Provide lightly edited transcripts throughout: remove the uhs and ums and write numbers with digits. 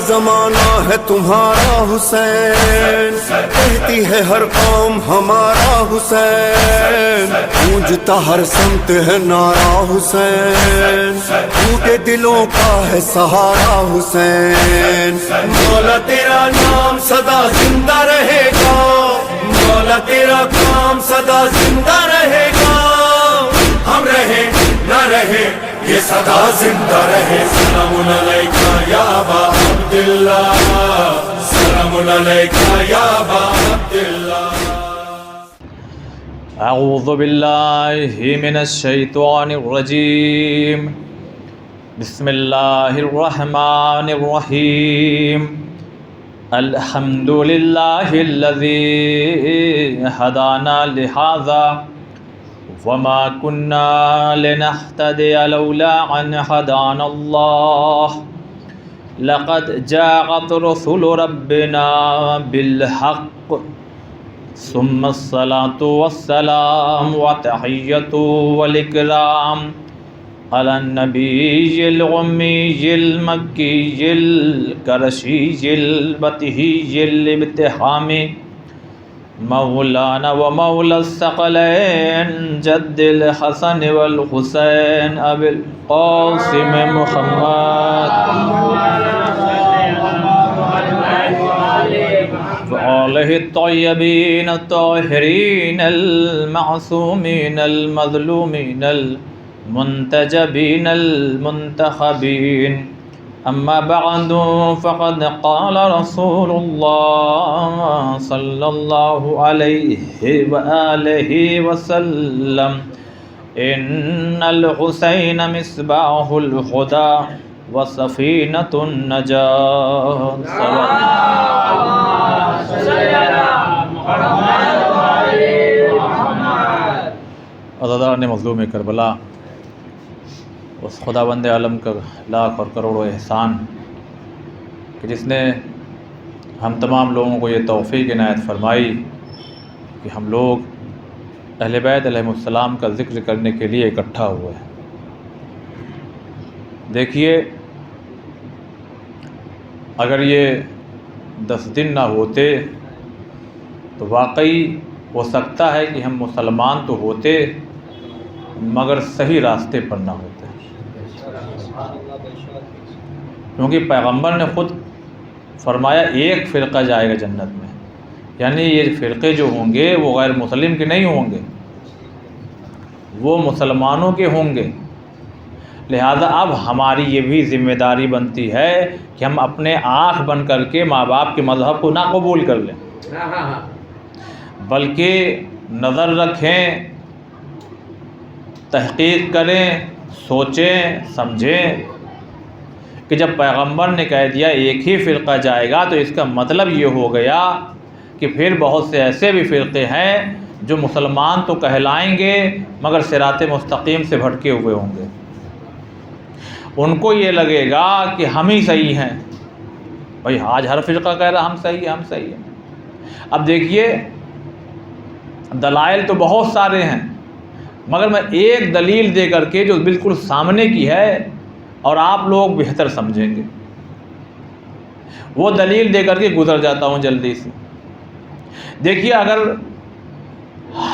زمانہ ہے تمہارا حسین، کہتی ہے ہر قوم ہمارا حسین، گونجتا ہر سمت ہے نعرہ حسین، ٹوٹے دلوں کا ہے سہارا حسین۔ مولا تیرا نام سدا زندہ رہے گا، مولا تیرا کام سدا زندہ رہے گا، ہم رہے نہ رہے یہ صدا زندہ رہے۔ سلام علیکہ یا ابا عبداللہ، سلام علیکہ یا ابا عبداللہ۔ اعوذ باللہ من الشیطان الرجیم، بسم اللہ الرحمن الرحیم۔ الحمد للہ الذی ہدانا لہذا وما كنا لنهتدي لولا أن هدانا الله لقد جاءت رسل ربنا بالحق ثم الصلاة والسلام والتحية والإكرام على النبي الأمي المكي القرشي البتهي الابتهامي مولانا ومولا الثقلين جد الحسن والحسين أبي القاسم محمد وآله الطيبين الطاهرين المعصومين المظلومين المنتجبين المنتخبين۔ اما بعد فقد قال رسول اللہ صلی اللہ علیہ وآلہ وسلم ان الحسین مصباح الہدی وسفینۃ النجاۃ۔ عزیزان مظلوم کربلا، اس خداوند عالم کا لاکھ اور کروڑوں احسان کہ جس نے ہم تمام لوگوں کو یہ توفیق عنایت فرمائی کہ ہم لوگ اہل بیت علیہ السلام کا ذکر کرنے کے لیے اکٹھا ہوئے ہیں۔ دیکھیے، اگر یہ 10 دن نہ ہوتے تو واقعی ہو سکتا ہے کہ ہم مسلمان تو ہوتے مگر صحیح راستے پر نہ ہوتے، کیونکہ پیغمبر نے خود فرمایا ایک فرقہ جائے گا جنت میں، یعنی یہ فرقے جو ہوں گے وہ غیر مسلم کے نہیں ہوں گے، وہ مسلمانوں کے ہوں گے۔ لہذا اب ہماری یہ بھی ذمہ داری بنتی ہے کہ ہم اپنے آنکھ بند کر کے ماں باپ کے مذہب کو نہ قبول کر لیں، بلکہ نظر رکھیں، تحقیق کریں، سوچیں سمجھیں کہ جب پیغمبر نے کہہ دیا ایک ہی فرقہ جائے گا تو اس کا مطلب یہ ہو گیا کہ پھر بہت سے ایسے بھی فرقے ہیں جو مسلمان تو کہلائیں گے مگر صراط مستقیم سے بھٹکے ہوئے ہوں گے۔ ان کو یہ لگے گا کہ ہم ہی صحیح ہیں، بھائی آج ہر فرقہ کہہ رہا ہم صحیح ہیں ہم صحیح ہیں۔ اب دیکھیے، دلائل تو بہت سارے ہیں مگر میں ایک دلیل دے کر کے جو بالکل سامنے کی ہے اور آپ لوگ بہتر سمجھیں گے، وہ دلیل دے کر کے گزر جاتا ہوں جلدی سے۔ دیکھیے، اگر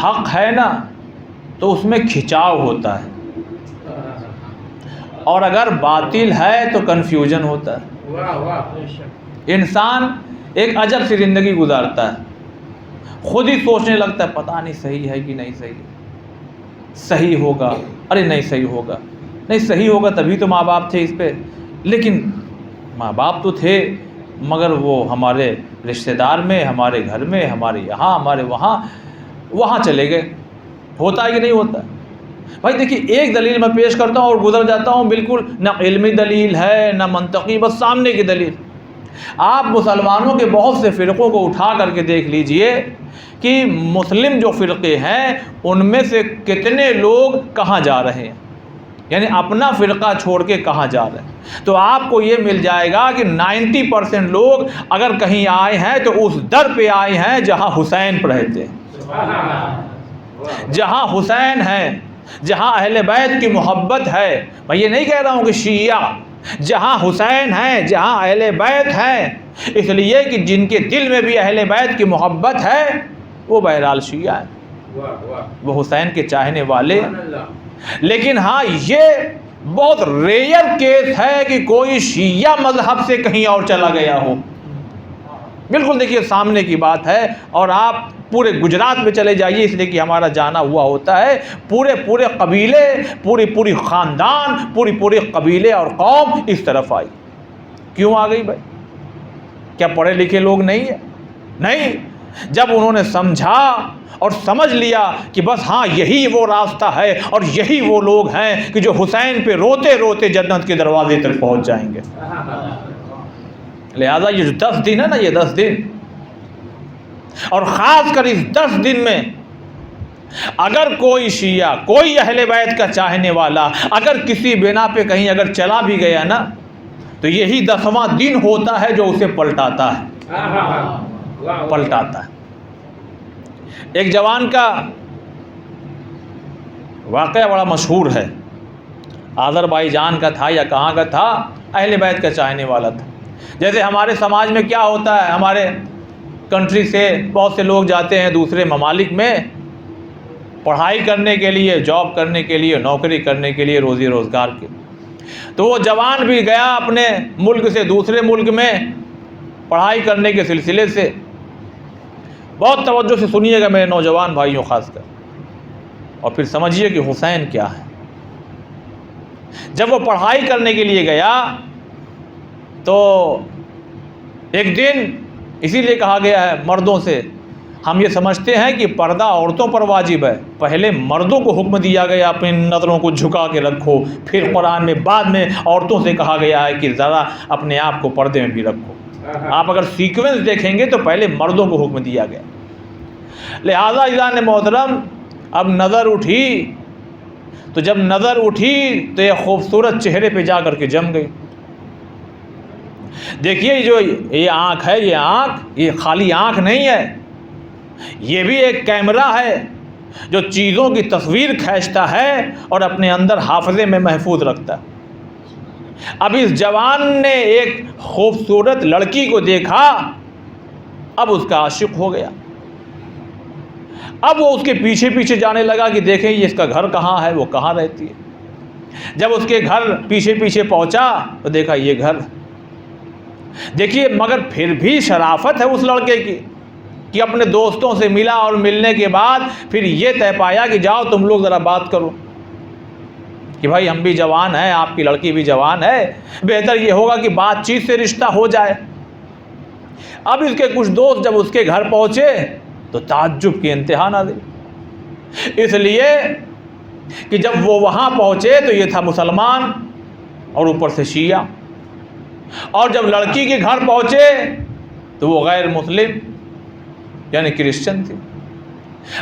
حق ہے نا تو اس میں کھچاؤ ہوتا ہے، اور اگر باطل ہے تو کنفیوژن ہوتا ہے۔ انسان ایک عجب سی زندگی گزارتا ہے، خود ہی سوچنے لگتا ہے پتہ نہیں صحیح ہے کہ نہیں صحیح ہے، صحیح ہوگا، ارے نہیں صحیح ہوگا، نہیں صحیح ہوگا تبھی تو ماں باپ تھے اس پہ، لیکن ماں باپ تو تھے مگر وہ ہمارے رشتہ دار میں، ہمارے گھر میں، ہمارے یہاں، ہمارے وہاں چلے گئے۔ ہوتا ہے کہ نہیں ہوتا؟ بھائی دیکھیے، ایک دلیل میں پیش کرتا ہوں اور گزر جاتا ہوں، بالکل نہ علمی دلیل ہے نہ منطقی، بس سامنے کی دلیل۔ آپ مسلمانوں کے بہت سے فرقوں کو اٹھا کر کے دیکھ لیجئے کہ مسلم جو فرقے ہیں ان میں سے کتنے لوگ کہاں جا رہے ہیں، یعنی اپنا فرقہ چھوڑ کے کہاں جا رہے ہیں۔ تو آپ کو یہ مل جائے گا کہ 90% لوگ اگر کہیں آئے ہیں تو اس در پہ آئے ہیں جہاں حسین رہتے ہیں، جہاں حسین ہے، جہاں اہل بیت کی محبت ہے۔ میں یہ نہیں کہہ رہا ہوں کہ شیعہ جہاں حسین ہیں، جہاں اہل بیت ہیں، اس لیے کہ جن کے دل میں بھی اہل بیت کی محبت ہے وہ بہرحال شیعہ ہیں، وہ حسین کے چاہنے والے۔ لیکن ہاں یہ بہت ریئر کیس ہے کہ کوئی شیعہ مذہب سے کہیں اور چلا گیا ہو۔ بالکل دیکھیے سامنے کی بات ہے، اور آپ پورے گجرات میں چلے جائیے، اس لیے کہ ہمارا جانا ہوا ہوتا ہے، پورے قبیلے، پوری خاندان، پورے قبیلے اور قوم اس طرف آئی۔ کیوں آ گئی بھائی؟ کیا پڑھے لکھے لوگ نہیں ہیں؟ نہیں، جب انہوں نے سمجھا اور سمجھ لیا کہ بس ہاں یہی وہ راستہ ہے اور یہی وہ لوگ ہیں کہ جو حسین پہ روتے روتے جنت کے دروازے تک پہنچ جائیں گے۔ لہذا یہ جو 10 دن ہے نا، یہ 10 دن، اور خاص کر اس 10 دن میں اگر کوئی شیعہ، کوئی اہل بیت کا چاہنے والا اگر کسی بنا پہ کہیں اگر چلا بھی گیا نا، تو یہی 10واں دن ہوتا ہے جو اسے پلٹاتا ہے۔ ایک جوان کا واقعہ بڑا مشہور ہے، آذربائیجان کا تھا یا کہاں کا تھا، اہل بیت کا چاہنے والا تھا۔ جیسے ہمارے سماج میں کیا ہوتا ہے، ہمارے کنٹری سے بہت سے لوگ جاتے ہیں دوسرے ممالک میں پڑھائی کرنے کے لیے، جاب کرنے کے لیے، نوکری کرنے کے لیے، روزی روزگار کے۔ تو وہ جوان بھی گیا اپنے ملک سے دوسرے ملک میں پڑھائی کرنے کے سلسلے سے۔ بہت توجہ سے سنیے گا میرے نوجوان بھائیوں خاص کر، اور پھر سمجھیے کہ حسین کیا ہے۔ جب وہ پڑھائی کرنے کے لیے گیا تو ایک دن، اسی لیے کہا گیا ہے مردوں سے، ہم یہ سمجھتے ہیں کہ پردہ عورتوں پر واجب ہے، پہلے مردوں کو حکم دیا گیا اپنی نظروں کو جھکا کے رکھو، پھر قرآن میں بعد میں عورتوں سے کہا گیا ہے کہ ذرا اپنے آپ کو پردے میں بھی رکھو۔ آپ اگر سیکوینس دیکھیں گے تو پہلے مردوں کو حکم دیا گیا۔ لہذا اذان محترم اب نظر اٹھی، تو جب نظر اٹھی تو یہ خوبصورت چہرے پہ جا کر کے جم گئی۔ دیکھیے جو یہ آنکھ ہے، یہ آنکھ یہ خالی آنکھ نہیں ہے، یہ بھی ایک کیمرہ ہے جو چیزوں کی تصویر کھینچتا ہے اور اپنے اندر حافظے میں محفوظ رکھتا ہے۔ اب اس جوان نے ایک خوبصورت لڑکی کو دیکھا، اب اس کا عاشق ہو گیا۔ اب وہ اس کے پیچھے پیچھے جانے لگا کہ دیکھیں یہ اس کا گھر کہاں ہے، وہ کہاں رہتی ہے۔ جب اس کے گھر پیچھے پیچھے پہنچا تو دیکھا یہ گھر۔ دیکھیے مگر پھر بھی شرافت ہے اس لڑکے کی کہ اپنے دوستوں سے ملا اور ملنے کے بعد پھر یہ طے پایا کہ جاؤ تم لوگ ذرا بات کرو کہ بھائی ہم بھی جوان ہیں، آپ کی لڑکی بھی جوان ہے، بہتر یہ ہوگا کہ بات چیت سے رشتہ ہو جائے۔ اب اس کے کچھ دوست جب اس کے گھر پہنچے تو تعجب کی انتہا نہ دی، اس لیے کہ جب وہ وہاں پہنچے تو یہ تھا مسلمان اور اوپر سے شیعہ، اور جب لڑکی کے گھر پہنچے تو وہ غیر مسلم یعنی کرسچن تھی۔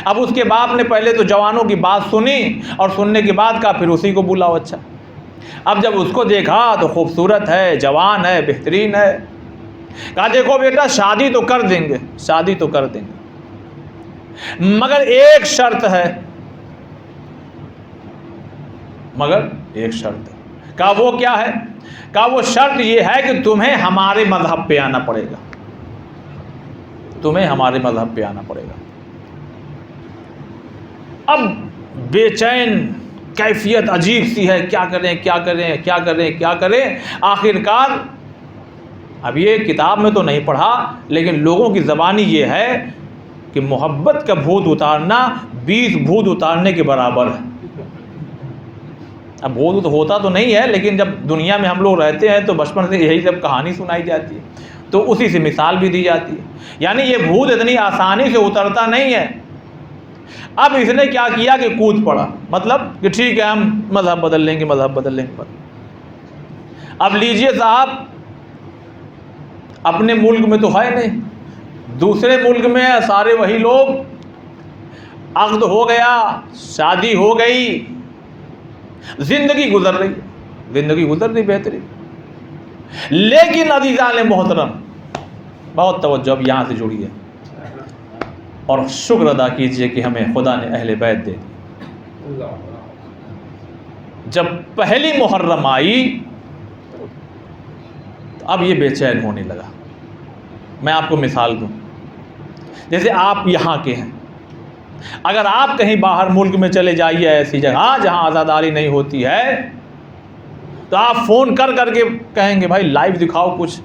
اب اس کے باپ نے پہلے تو جوانوں کی بات سنی اور سننے کے بعد کہا پھر اسی کو بلاؤ۔ اچھا، اب جب اس کو دیکھا تو خوبصورت ہے، جوان ہے، بہترین ہے، کہا دیکھو بیٹا شادی تو کر دیں گے، شادی تو کر دیں گے، مگر ایک شرط ہے، مگر ایک شرط ہے۔ کہا وہ کیا ہے؟ کہا وہ شرط یہ ہے کہ تمہیں ہمارے مذہب پہ آنا پڑے گا، تمہیں ہمارے مذہب پہ آنا پڑے گا۔ اب بے چین کیفیت عجیب سی ہے، کیا کریں کیا کریں کیا کریں کیا کریں۔ آخرکار اب یہ کتاب میں تو نہیں پڑھا لیکن لوگوں کی زبانی یہ ہے کہ محبت کا بھوت اتارنا 20 بھوت اتارنے کے برابر ہے۔ اب بھوت تو ہوتا تو نہیں ہے لیکن جب دنیا میں ہم لوگ رہتے ہیں تو بچپن سے یہی سب کہانی سنائی جاتی ہے تو اسی سے مثال بھی دی جاتی ہے، یعنی یہ بھوت اتنی آسانی سے اترتا نہیں ہے۔ اب اس نے کیا کیا کہ کود پڑا، مطلب کہ ٹھیک ہے ہم مذہب بدل لیں گے، مذہب بدل لیں گے۔ اب لیجئے صاحب، اپنے ملک میں تو ہے نہیں، دوسرے ملک میں سارے وہی لوگ، عقد ہو گیا، شادی ہو گئی، زندگی گزر رہی، زندگی گزر رہی بہترین۔ لیکن عزیزان محترم بہت توجہ اب یہاں سے جڑی ہے اور شکر ادا کیجئے کہ ہمیں خدا نے اہل بیت دے دی۔ جب پہلی محرم آئی تو اب یہ بے چین ہونے لگا. میں آپ کو مثال دوں، جیسے آپ یہاں کے ہیں، اگر آپ کہیں باہر ملک میں چلے جائیے ایسی جگہ جہاں آزاداری نہیں ہوتی ہے، تو آپ فون کر کر کے کہیں گے بھائی لائیو دکھاؤ کچھ،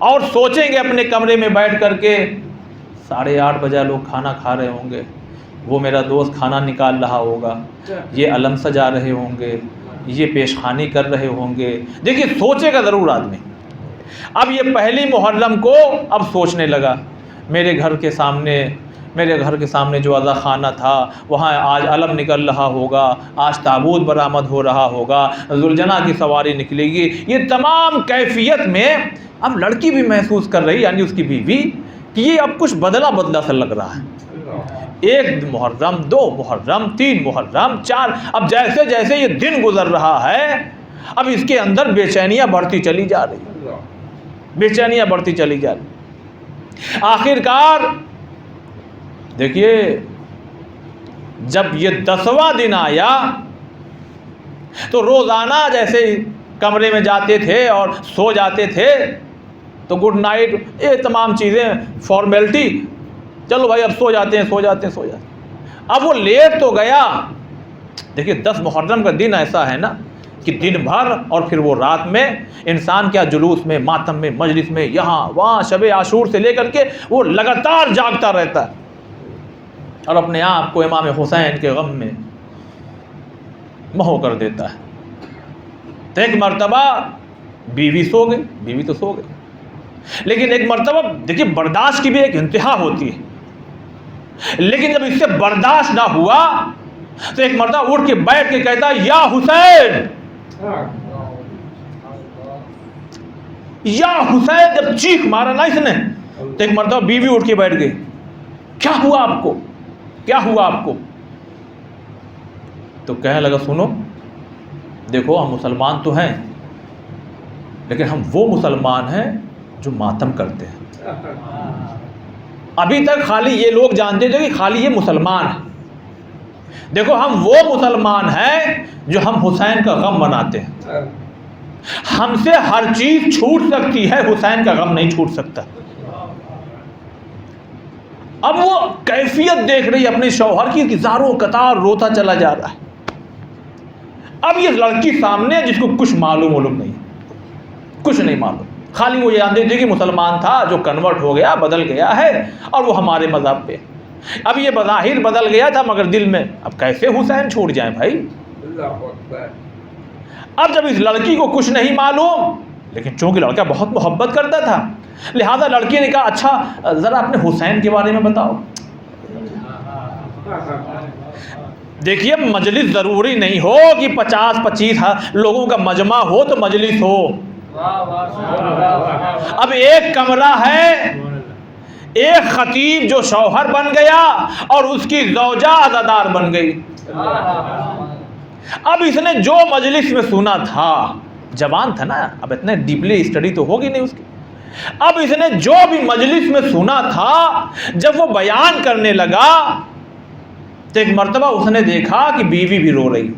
اور سوچیں گے اپنے کمرے میں بیٹھ کر کے 8:30 بجے لوگ کھانا کھا رہے ہوں گے، وہ میرا دوست کھانا نکال رہا ہوگا، یہ علم سجا رہے ہوں گے، یہ پیشخانی کر رہے ہوں گے. دیکھیے سوچے گا ضرور آدمی. اب یہ پہلی محرم کو اب سوچنے لگا، میرے گھر کے سامنے جو عزا خانہ تھا وہاں آج علم نکل رہا ہوگا، آج تابوت برآمد ہو رہا ہوگا، ذوالجناح کی سواری نکلے گی. یہ تمام کیفیت میں اب لڑکی بھی محسوس کر رہی، یعنی اس کی بیوی، کہ یہ اب کچھ بدلا سا لگ رہا ہے. 1 محرم، 2 محرم، 3 محرم، 4، اب جیسے جیسے یہ دن گزر رہا ہے اب اس کے اندر بے چینیاں بڑھتی چلی جا رہی، بے چینیاں بڑھتی چلی جا رہی. آخر کار دیکھیے جب یہ 10واں دن آیا تو روزانہ جیسے کمرے میں جاتے تھے اور سو جاتے تھے تو گڈ نائٹ، یہ تمام چیزیں فارمیلٹی، چلو بھائی اب سو جاتے ہیں. اب وہ لیٹ تو گیا. دیکھیے 10 محرم کا دن ایسا ہے نا کہ دن بھر اور پھر وہ رات میں انسان کیا جلوس میں، ماتم میں، مجلس میں، یہاں وہاں، شب عاشور سے لے کر کے وہ لگاتار جاگتا رہتا ہے اور اپنے آپ کو امام حسین کے غم میں محو کر دیتا ہے. تو ایک مرتبہ بیوی سو گئی، بیوی تو سو گئی، لیکن ایک مرتبہ دیکھیے برداشت کی بھی ایک انتہا ہوتی ہے. لیکن جب اس سے برداشت نہ ہوا تو ایک مرتبہ اٹھ کے بیٹھ کے کہتا یا حسین، یا حسین. جب چیخ مارا نا اس نے تو ایک مرتبہ بیوی اٹھ کے بیٹھ گئی. کیا ہوا آپ کو، کیا ہوا آپ کو؟ تو کہنے لگا سنو دیکھو ہم مسلمان تو ہیں لیکن ہم وہ مسلمان ہیں جو ماتم کرتے ہیں. ابھی تک خالی یہ لوگ جانتے تھے کہ خالی یہ مسلمان ہیں. دیکھو ہم وہ مسلمان ہیں جو ہم حسین کا غم مناتے ہیں. ہم سے ہر چیز چھوٹ سکتی ہے، حسین کا غم نہیں چھوٹ سکتا. اب وہ کیفیت دیکھ رہی اپنے شوہر کی کہ زاروں قطار روتا چلا جا رہا ہے. اب یہ لڑکی سامنے جس کو کچھ معلوم نہیں، کچھ نہیں معلوم، خالی وہ جانتے تھے کہ مسلمان تھا جو کنورٹ ہو گیا، بدل گیا ہے اور وہ ہمارے مذہب پہ. اب یہ بظاہر بدل گیا تھا مگر دل میں اب کیسے حسین چھوٹ جائیں بھائی. اب جب اس لڑکی کو کچھ نہیں معلوم، لیکن چونکہ لڑکا بہت محبت کرتا تھا لہذا لڑکی نے کہا اچھا ذرا اپنے حسین کے بارے میں بتاؤ. دیکھیے مجلس ضروری نہیں ہو کہ 50-25 لوگوں کا مجمع ہو تو مجلس ہو. اب ایک کمرہ ہے، ایک خطیب جو شوہر بن گیا اور اس کی زوجہ عزادار بن گئی. اب اس نے جو مجلس میں سنا تھا، جوان تھا نا، اب اتنے ڈیپلی اسٹڈی تو ہوگی نہیں اس کی. اب اس نے جو بھی مجلس میں سنا تھا جب وہ بیان کرنے لگا تو ایک مرتبہ اس نے دیکھا کہ بیوی بھی رو رہی.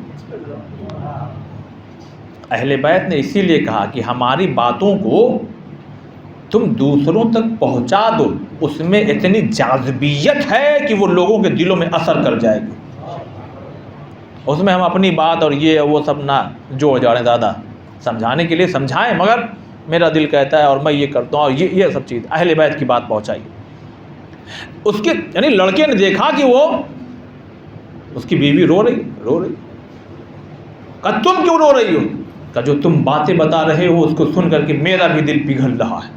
اہل بیت نے اسی لیے کہا کہ ہماری باتوں کو تم دوسروں تک پہنچا دو، اس میں اتنی جاذبیت ہے کہ وہ لوگوں کے دلوں میں اثر کر جائے گی. اس میں ہم اپنی بات اور یہ وہ سب نہ جوڑ جاڑیں، زیادہ سمجھانے کے لیے سمجھائیں مگر میرا دل کہتا ہے اور میں یہ کرتا ہوں اور یہ سب چیز اہل بیت کی بات پہنچائی. اس کے یعنی لڑکے نے دیکھا کہ وہ اس کی بیوی رو رہی. کہا تم کیوں رو رہی ہو؟ کہا جو تم باتیں بتا رہے ہو اس کو سن کر کے میرا بھی دل پگھل رہا ہے.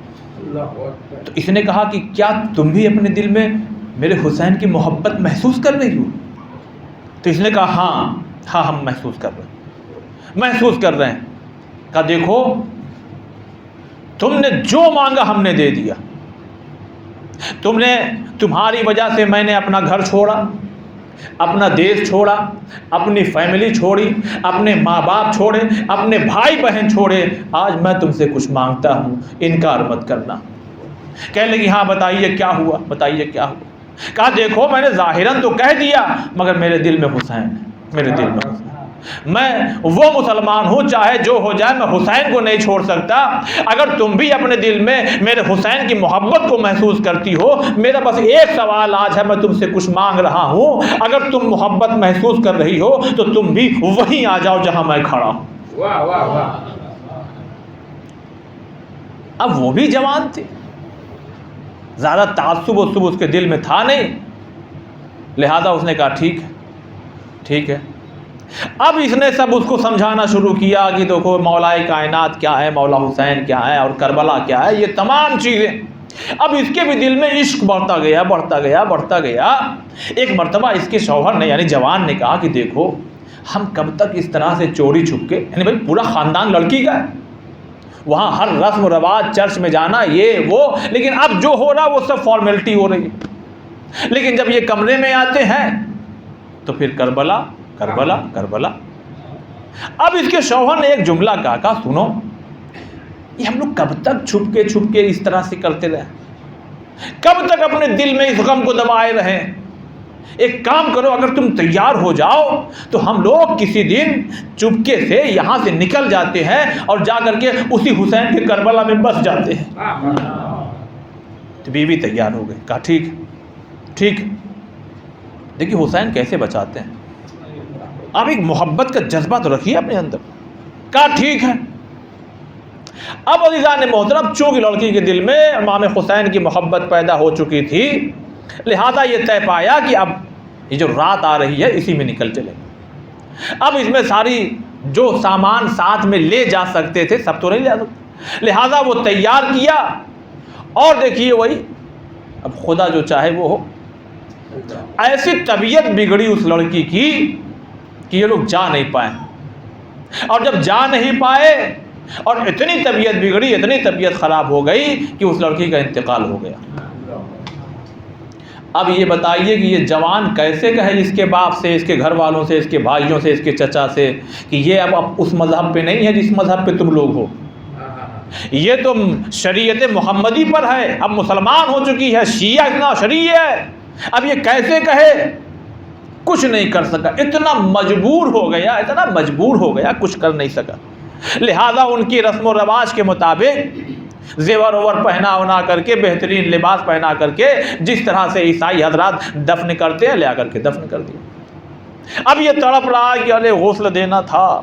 تو اس نے کہا کہ کیا تم بھی اپنے دل میں میرے حسین کی محبت محسوس کر رہی ہو؟ تو اس نے کہا ہاں ہم محسوس کر رہے ہیں. کہا دیکھو تم نے جو مانگا ہم نے دے دیا. تمہاری وجہ سے میں نے اپنا گھر چھوڑا، اپنا دیش چھوڑا، اپنی فیملی چھوڑی، اپنے ماں باپ چھوڑے، اپنے بھائی بہن چھوڑے. آج میں تم سے کچھ مانگتا ہوں، انکار مت کرنا. کہنے لگی ہاں بتائیے کیا ہوا. کہا دیکھو میں نے ظاہراً تو کہہ دیا مگر میرے دل میں حسین ہے، میرے دل میں حسین. میں وہ مسلمان ہوں چاہے جو ہو جائے، میں حسین کو نہیں چھوڑ سکتا۔ اگر تم بھی اپنے دل میں میرے حسین کی محبت کو محسوس کرتی ہو، میرا بس ایک سوال آج ہے، میں تم سے کچھ مانگ رہا ہوں، اگر تم محبت محسوس کر رہی ہو تو تم بھی وہیں آ جاؤ جہاں میں کھڑا ہوں۔ واہ واہ واہ۔ اب وہ بھی جوان تھے، زیادہ تعصب و اس کے دل میں تھا نہیں، لہذا اس نے کہا ٹھیک ہے ٹھیک ہے۔ اب اس نے سب اس کو سمجھانا شروع کیا کہ دیکھو مولائے کائنات کیا ہے، مولا حسین کیا ہے، اور کربلا کیا ہے، یہ تمام چیزیں۔ اب اس کے بھی دل میں عشق بڑھتا گیا بڑھتا گیا بڑھتا گیا۔ ایک مرتبہ اس کے شوہر نے یعنی جوان نے کہا کہ دیکھو ہم کب تک اس طرح سے چوری چھپ کے، یعنی بھائی پورا خاندان لڑکی کا ہے، وہاں ہر رسم و رواج، چرچ میں جانا، یہ وہ، لیکن اب جو ہو رہا وہ سب فارمیلٹی ہو رہی ہے، لیکن جب یہ کمرے میں آتے ہیں تو پھر کربلا کربلا کربلا۔ اب اس کے شوہر نے ایک جملہ کہا سنو، یہ ہم لوگ کب تک چھپ کے اس طرح سے کرتے رہے، کب تک اپنے دل میں اس غم کو دبائے رہے؟ ایک کام کرو، اگر تم تیار ہو جاؤ تو ہم لوگ کسی دن چپکے سے یہاں سے نکل جاتے ہیں اور جا کر کے اسی حسین کے کربلا میں بس جاتے ہیں۔ تو بیوی تیار ہو گئی، کہا ٹھیک ٹھیک۔ دیکھیے حسین کیسے بچاتے ہیں، آپ ایک محبت کا جذبہ تو رکھیے اپنے اندر۔ کہا ٹھیک ہے۔ اب عزیزان محترم، چونکہ لڑکی کے دل میں امام حسین کی محبت پیدا ہو چکی تھی، لہذا یہ طے پایا کہ اب یہ جو رات آ رہی ہے اسی میں نکل چلے۔ اب اس میں ساری جو سامان ساتھ میں لے جا سکتے تھے سب تو نہیں لے سکتے، لہذا وہ تیار کیا، اور دیکھیے وہی اب خدا جو چاہے وہ ہو، ایسی طبیعت بگڑی اس لڑکی کی کہ یہ لوگ جا نہیں پائے، اور جب جا نہیں پائے اور اتنی طبیعت بگڑی، اتنی طبیعت خراب ہو گئی کہ اس لڑکی کا انتقال ہو گیا۔ اب یہ بتائیے کہ یہ جوان کیسے کہے اس کے باپ سے، اس کے گھر والوں سے، اس کے بھائیوں سے، اس کے چچا سے کہ یہ اب اس مذہب پہ نہیں ہے جس مذہب پہ تم لوگ ہو، یہ تو شریعت محمدی پر ہے، اب مسلمان ہو چکی ہے، شیعہ اتنا شریع ہے، اب یہ کیسے کہے؟ کچھ نہیں کر سکا، اتنا مجبور ہو گیا کچھ کر نہیں سکا۔ لہذا ان کی رسم و رواج کے مطابق زیور اوور پہنا ونا کر کے، بہترین لباس پہنا کر کے، جس طرح سے عیسائی حضرات دفن کرتے ہیں، لے آ کر کے دفن کر دیا۔ اب یہ تڑپ رہا کہ ارے غسل دینا تھا،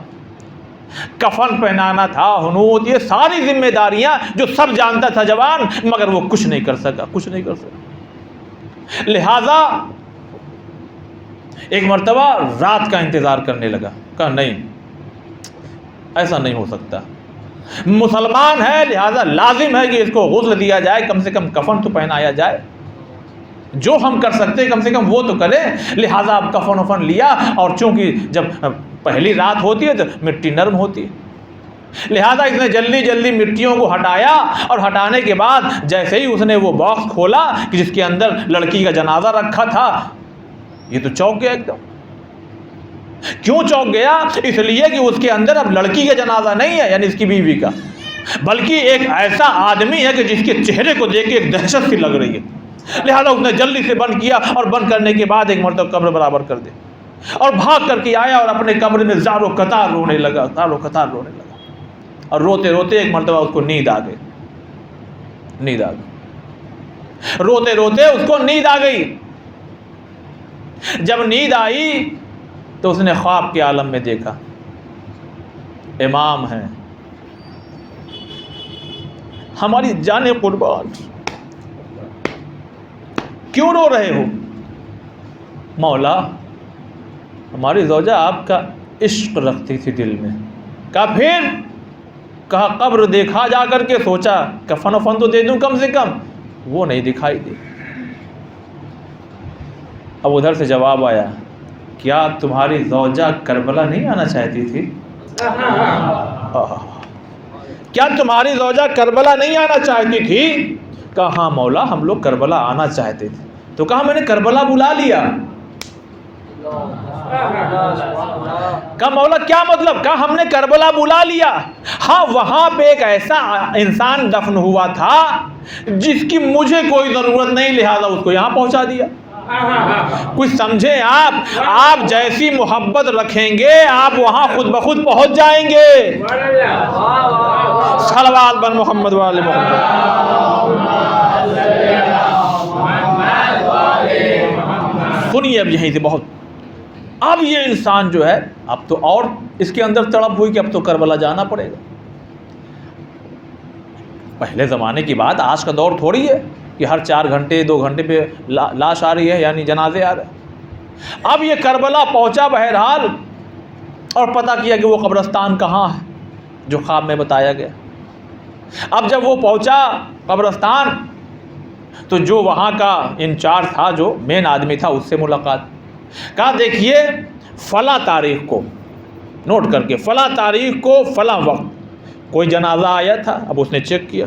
کفن پہنانا تھا، حنوط، یہ ساری ذمہ داریاں جو سب جانتا تھا جوان، مگر وہ کچھ نہیں کر سکا۔ لہذا ایک مرتبہ رات کا انتظار کرنے لگا، کہا نہیں ایسا نہیں ہو سکتا، مسلمان ہے لہذا لازم ہے کہ اس کو غسل دیا جائے، کم سے کم کفن تو پہنایا جائے، جو ہم کر سکتے کم سے کم وہ تو کریں۔ لہذا اب کفن وفن لیا، اور چونکہ جب پہلی رات ہوتی ہے تو مٹی نرم ہوتی ہے، لہذا اس نے جلدی جلدی مٹیوں کو ہٹایا، اور ہٹانے کے بعد جیسے ہی اس نے وہ باکس کھولا کہ جس کے اندر لڑکی کا جنازہ رکھا تھا، یہ تو چونک گیا ایک دم۔ کیوں چونک گیا؟ اس لیے کہ اس کے اندر اب لڑکی کا جنازہ نہیں ہے، یعنی اس کی بیوی کا، بلکہ ایک ایسا آدمی ہے کہ جس کے چہرے کو دیکھ کے ایک دہشت سی لگ رہی ہے۔ لہذا اس نے جلدی سے بند کیا، اور بند کرنے کے بعد ایک مرتبہ قبر برابر کر دی، اور بھاگ کر کے آیا اور اپنے کمرے میں زارو قطار رونے لگا، اور روتے روتے ایک مرتبہ اس کو نیند آ گئی، روتے روتے اس کو نیند آ گئی۔ جب نیند آئی تو اس نے خواب کے عالم میں دیکھا امام ہیں، ہماری جان قربان کیوں رو رہے ہو؟ مولا ہماری زوجہ آپ کا عشق رکھتی تھی دل میں۔ کہا پھر؟ کہا قبر دیکھا جا کر کے، سوچا کفن وفن تو دے دوں کم سے کم، وہ نہیں دکھائی دی۔ اب ادھر سے جواب آیا، کیا تمہاری زوجہ کربلا نہیں آنا چاہتی تھی؟ کیا تمہاری زوجہ کربلا نہیں آنا چاہتی تھی؟ کہا ہاں مولا ہم لوگ کربلا آنا چاہتے تھے۔ تو کہا میں نے کربلا بلا لیا۔ کہا مولا کیا مطلب؟ کہا ہم نے کربلا بلا لیا، ہاں وہاں پہ ایک ایسا انسان دفن ہوا تھا جس کی مجھے کوئی ضرورت نہیں، لہذا اس کو یہاں پہنچا دیا۔ کچھ سمجھیں آپ جیسی محبت رکھیں گے آپ وہاں خود بخود پہنچ جائیں گے. صلوات بر محمد والے محمد. سنیے اب یہیں سے بہت. اب یہ انسان جو ہے اب تو اور اس کے اندر تڑپ ہوئی کہ اب تو کربلا جانا پڑے گا. پہلے زمانے کی بات، آج کا دور تھوڑی ہے کہ ہر 4 گھنٹے 2 گھنٹے پہ لاش آ رہی ہے، یعنی جنازے آ رہے ہیں. اب یہ کربلا پہنچا بہرحال، اور پتہ کیا کہ وہ قبرستان کہاں ہے جو خواب میں بتایا گیا. اب جب وہ پہنچا قبرستان تو جو وہاں کا انچارج تھا، جو مین آدمی تھا، اس سے ملاقات. کہا دیکھیے فلاں تاریخ کو نوٹ کر کے، فلاں تاریخ کو فلاں وقت کوئی جنازہ آیا تھا. اب اس نے چیک کیا،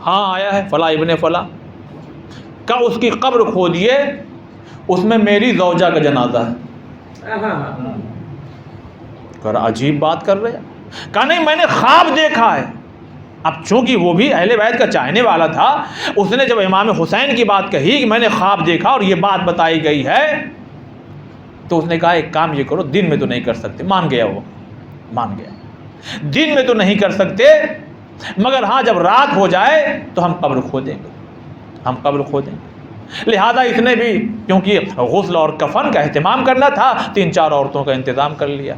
ہاں آیا ہے فلاں ابن فلاں. کہا اس کی قبر کھودیے، اس میں میری زوجہ کا جنازہ ہے. کہا عجیب بات کر رہے ہیں. کہا نہیں، میں نے خواب دیکھا ہے. اب چونکہ وہ بھی اہل بیت کا چاہنے والا تھا، اس نے جب امام حسین کی بات کہی کہ میں نے خواب دیکھا اور یہ بات بتائی گئی ہے، تو اس نے کہا ایک کام یہ کرو، دن میں تو نہیں کر سکتے. مان گیا، وہ مان گیا، دن میں تو نہیں کر سکتے، مگر ہاں جب رات ہو جائے تو ہم قبر کھودیں گے، ہم قبر کھودیں گے. لہذا اس نے بھی کیونکہ غسل اور کفن کا اہتمام کرنا تھا، 3-4 عورتوں کا انتظام کر لیا.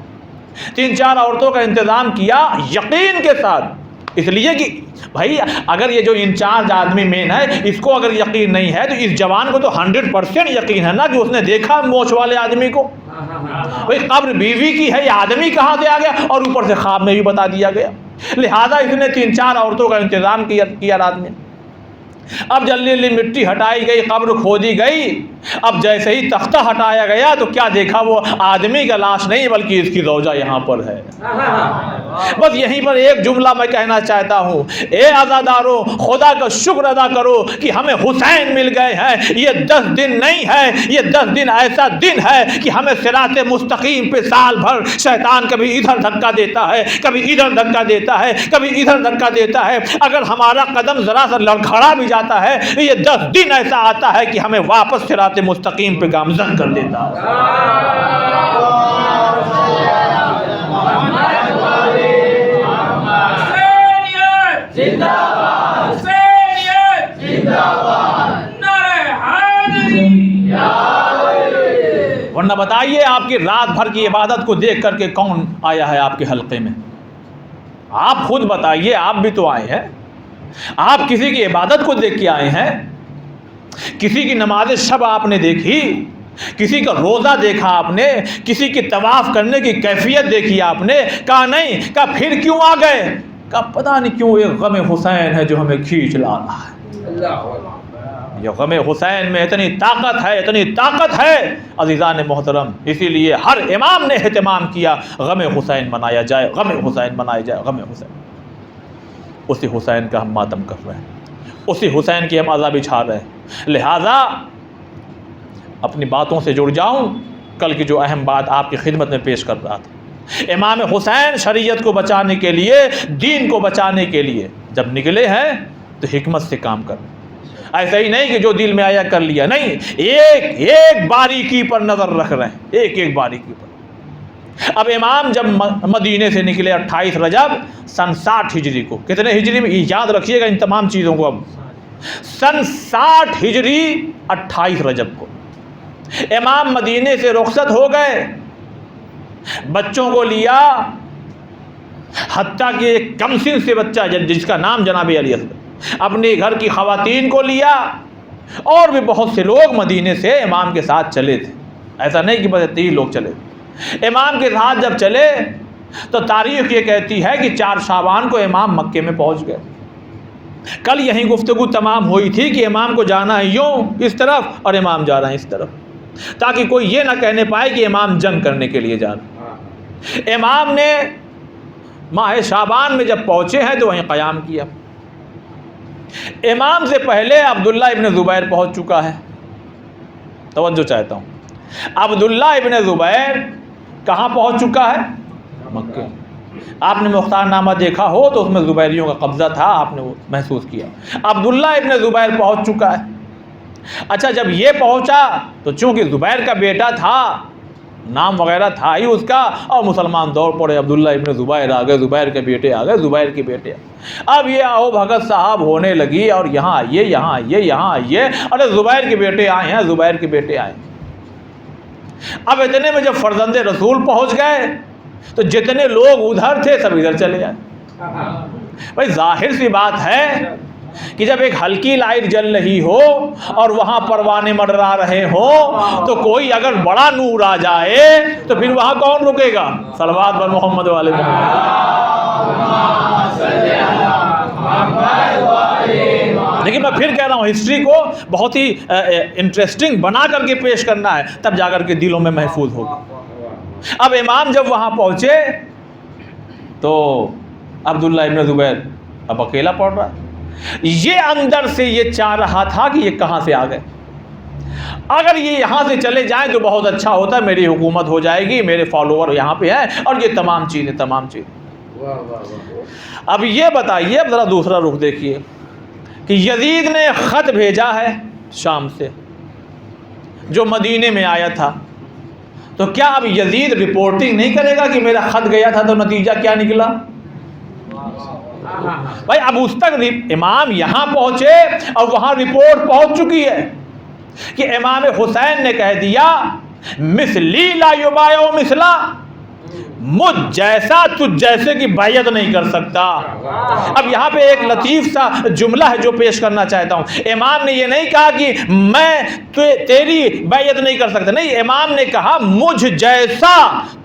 3-4 عورتوں کا انتظام کیا یقین کے ساتھ، اس لیے کہ بھائی اگر یہ جو انچارج آدمی مین ہے، اس کو اگر یقین نہیں ہے تو اس جوان کو تو 100% یقین ہے نا کہ اس نے دیکھا موچ والے آدمی کو. بھائی قبر بیوی کی ہے، یہ آدمی کہاں سے آ گیا، اور اوپر سے خواب میں بھی بتا دیا گیا. لہذا اس نے 3-4 عورتوں کا انتظام کیا رات میں. اب جلدی جلدی مٹی ہٹائی گئی، قبر کھودی گئی. اب جیسے ہی تختہ ہٹایا گیا تو کیا دیکھا، وہ آدمی کا لاش نہیں بلکہ اس کی زوجہ یہاں پر ہے. بس یہیں پر ایک جملہ میں کہنا چاہتا ہوں، اے عزادارو، خدا کا شکر ادا کرو کہ ہمیں حسین مل گئے ہیں. یہ 10 دن نہیں ہے، یہ 10 دن ایسا دن ہے کہ ہمیں صراط مستقیم پہ سال بھر شیطان کبھی ادھر دھکا دیتا ہے، کبھی ادھر دھکا دیتا ہے، کبھی ادھر دھکا دیتا ہے. اگر ہمارا قدم ذرا سا لڑکھڑا بھی جاتا ہے، یہ 10 دن ایسا آتا ہے کہ ہمیں واپس صراط مستقیم پہ گامزن کر دیتا ہے. ورنہ بتائیے آپ کی رات بھر کی عبادت کو دیکھ کر کے کون آیا ہے آپ کے حلقے میں؟ آپ خود بتائیے، آپ بھی تو آئے ہیں. آپ کسی کی عبادت کو دیکھ کے آئے ہیں؟ کسی کی نماز شب آپ نے دیکھی، کسی کا روزہ دیکھا آپ نے، کسی کی طواف کرنے کی کیفیت دیکھی آپ نے؟ کہا نہیں. کہا پھر کیوں آ گئے؟ کہا پتہ نہیں کیوں ایک غم حسین ہے جو ہمیں کھینچ لا رہا ہے. یہ غم حسین میں اتنی طاقت ہے، اتنی طاقت ہے عزیزان محترم، اسی لیے ہر امام نے اہتمام کیا غم حسین منایا جائے، غم حسین منایا جائے، غم حسین. اسی حسین کا ہم ماتم کر رہے ہیں، اسی حسین کی ہم عذاب چھا رہے ہیں. لہذا اپنی باتوں سے جڑ جاؤں. کل کی جو اہم بات آپ کی خدمت میں پیش کر رہا تھا، امام حسین شریعت کو بچانے کے لیے، دین کو بچانے کے لیے جب نکلے ہیں تو حکمت سے کام کر. ایسا ہی نہیں کہ جو دل میں آیا کر لیا، نہیں، ایک ایک باریکی پر نظر رکھ رہے ہیں، ایک ایک باریکی پر. اب امام جب مدینے سے نکلے 28 رجب سن 60 ہجری کو، کتنے ہجری میں یاد رکھیے گا ان تمام چیزوں کو، اب سن 60 ہجری 28 رجب کو امام مدینے سے رخصت ہو گئے. بچوں کو لیا، حتیٰ کہ ایک کم سن سے بچہ جس کا نام جناب علی اصغر، اپنے گھر کی خواتین کو لیا، اور بھی بہت سے لوگ مدینے سے امام کے ساتھ چلے تھے. ایسا نہیں کہ بس 3 لوگ چلے. امام کے ساتھ جب چلے تو تاریخ یہ کہتی ہے کہ 4 شعبان کو امام مکے میں پہنچ گئے. کل یہیں گفتگو تمام ہوئی تھی کہ امام کو جانا ہے یوں اس طرف اور امام جا رہا ہے اس طرف، تاکہ کوئی یہ نہ کہنے پائے کہ امام جنگ کرنے کے لیے جا رہا ہے. امام نے ماہ شعبان میں جب پہنچے ہیں تو وہیں قیام کیا. امام سے پہلے عبداللہ ابن زبیر پہنچ چکا ہے. توجہ چاہتا ہوں، عبداللہ ابن زبیر کہاں پہنچ چکا ہے؟ مکہ. آپ نے مختار نامہ دیکھا ہو تو اس میں زبیریوں کا قبضہ تھا، آپ نے وہ محسوس کیا. عبداللہ ابن زبیر پہنچ چکا ہے. اچھا جب یہ پہنچا تو چونکہ زبیر کا بیٹا تھا، نام وغیرہ تھا ہی اس کا، اور مسلمان دوڑ پڑے، عبداللہ ابن زبیر آ گئے، زبیر کے بیٹے آ گئے، زبیر کے بیٹے۔ اب یہ آؤ بھگت صاحب ہونے لگی، اور یہاں آئیے، یہاں آئیے، یہاں آئیے، ارے زبیر کے بیٹے آئے ہیں، زبیر کے بیٹے آئے ہیں۔ اب اتنے میں جب فرزند رسول پہنچ گئے تو جتنے لوگ ادھر تھے سب ادھر چلے آئے۔ بھائی ظاہر سی بات ہے کہ جب ایک ہلکی لائٹ جل رہی ہو اور وہاں پروانے منڈرا رہے ہوں تو کوئی اگر بڑا نور آ جائے تو پھر وہاں کون رکے گا؟ صلوات بر محمد والے لیکن میں پھر کہہ رہا ہوں ہسٹری کو بہت ہی انٹرسٹنگ بنا کر کے پیش کرنا ہے، تب جا کر کے دلوں میں محفوظ ہوگا۔ اب امام جب وہاں پہنچے تو عبداللہ ابن زبیر اب اکیلا پڑ رہا ہے۔ یہ اندر سے یہ چاہ رہا تھا کہ یہ کہاں سے آ گئے، اگر یہ یہاں سے چلے جائیں تو بہت اچھا ہوتا ہے، میری حکومت ہو جائے گی، میرے فالوور یہاں پہ ہیں، اور یہ تمام چیزیں۔ اب یہ بتائیے، اب ذرا دوسرا رخ دیکھیے کہ یزید نے خط بھیجا ہے شام سے جو مدینے میں آیا تھا، تو کیا اب یزید رپورٹنگ نہیں کرے گا کہ میرا خط گیا تھا تو نتیجہ کیا نکلا؟ بھائی اب اس تک امام یہاں پہنچے اور وہاں رپورٹ پہنچ چکی ہے کہ امام حسین نے کہہ دیا مثلی لا یبایع مثلا، مجھ جیسا تجھ جیسے کی بیعت نہیں کر سکتا۔ اب یہاں پہ ایک لطیف سا جملہ ہے جو پیش کرنا چاہتا ہوں۔ امام نے یہ نہیں کہا کہ میں تیری بیعت نہیں کر سکتا، نہیں، امام نے کہا مجھ جیسا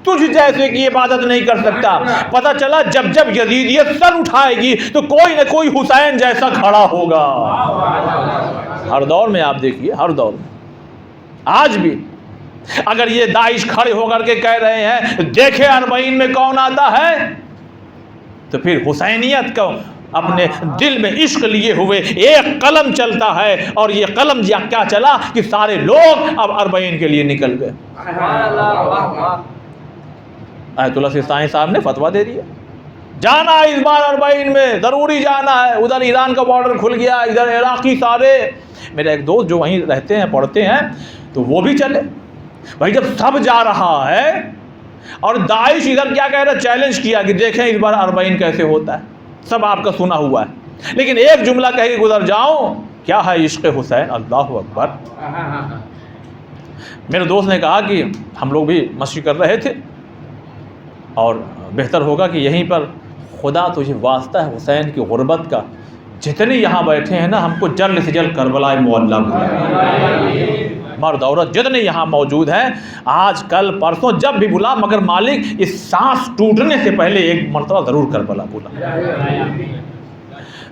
تجھ جیسے کی عبادت نہیں کر سکتا۔ پتہ چلا جب جب یزیدیت سر اٹھائے گی تو کوئی نہ کوئی حسین جیسا کھڑا ہوگا۔ ہر دور میں آپ دیکھیے، ہر دور میں، آج بھی اگر یہ داعش کھڑے ہو کر کے کہہ رہے ہیں دیکھیں 40 میں کون آتا ہے، تو پھر حسینیت کو اپنے دل میں عشق لیے ہوئے ایک قلم چلتا ہے، اور یہ قلم کیا چلا کہ سارے لوگ اب 40 کے لیے نکل گئے۔ آیت اللہ سستانی صاحب نے فتویٰ دے دیا جانا ہے اس بار 40 میں، ضروری جانا ہے۔ ادھر ایران کا بارڈر کھل گیا، ادھر عراقی سارے، میرا ایک دوست جو وہیں رہتے ہیں پڑھتے ہیں تو وہ بھی چلے۔ بھائی جب سب جا رہا ہے اور داعش ادھر کیا کہہ رہا ہے، چیلنج کیا کہ دیکھیں اس بار 40 کیسے ہوتا ہے، سب آپ کا سنا ہوا ہے، لیکن ایک جملہ کہہ کے گزر جاؤں، کیا ہے عشق حسین، اللہ اکبر۔ میرے دوست نے کہا کہ ہم لوگ بھی مشق کر رہے تھے اور بہتر ہوگا کہ یہیں پر خدا تجھے واسطہ ہے حسین کی غربت کا، جتنے یہاں بیٹھے ہیں نا ہم کو جلد سے جلد کربلا معلیٰ بلا، مرد عورت جتنے یہاں موجود ہیں، آج کل پرسوں جب بھی بلا، مگر مالک اس سانس ٹوٹنے سے پہلے ایک مرتبہ ضرور کربلا بلا۔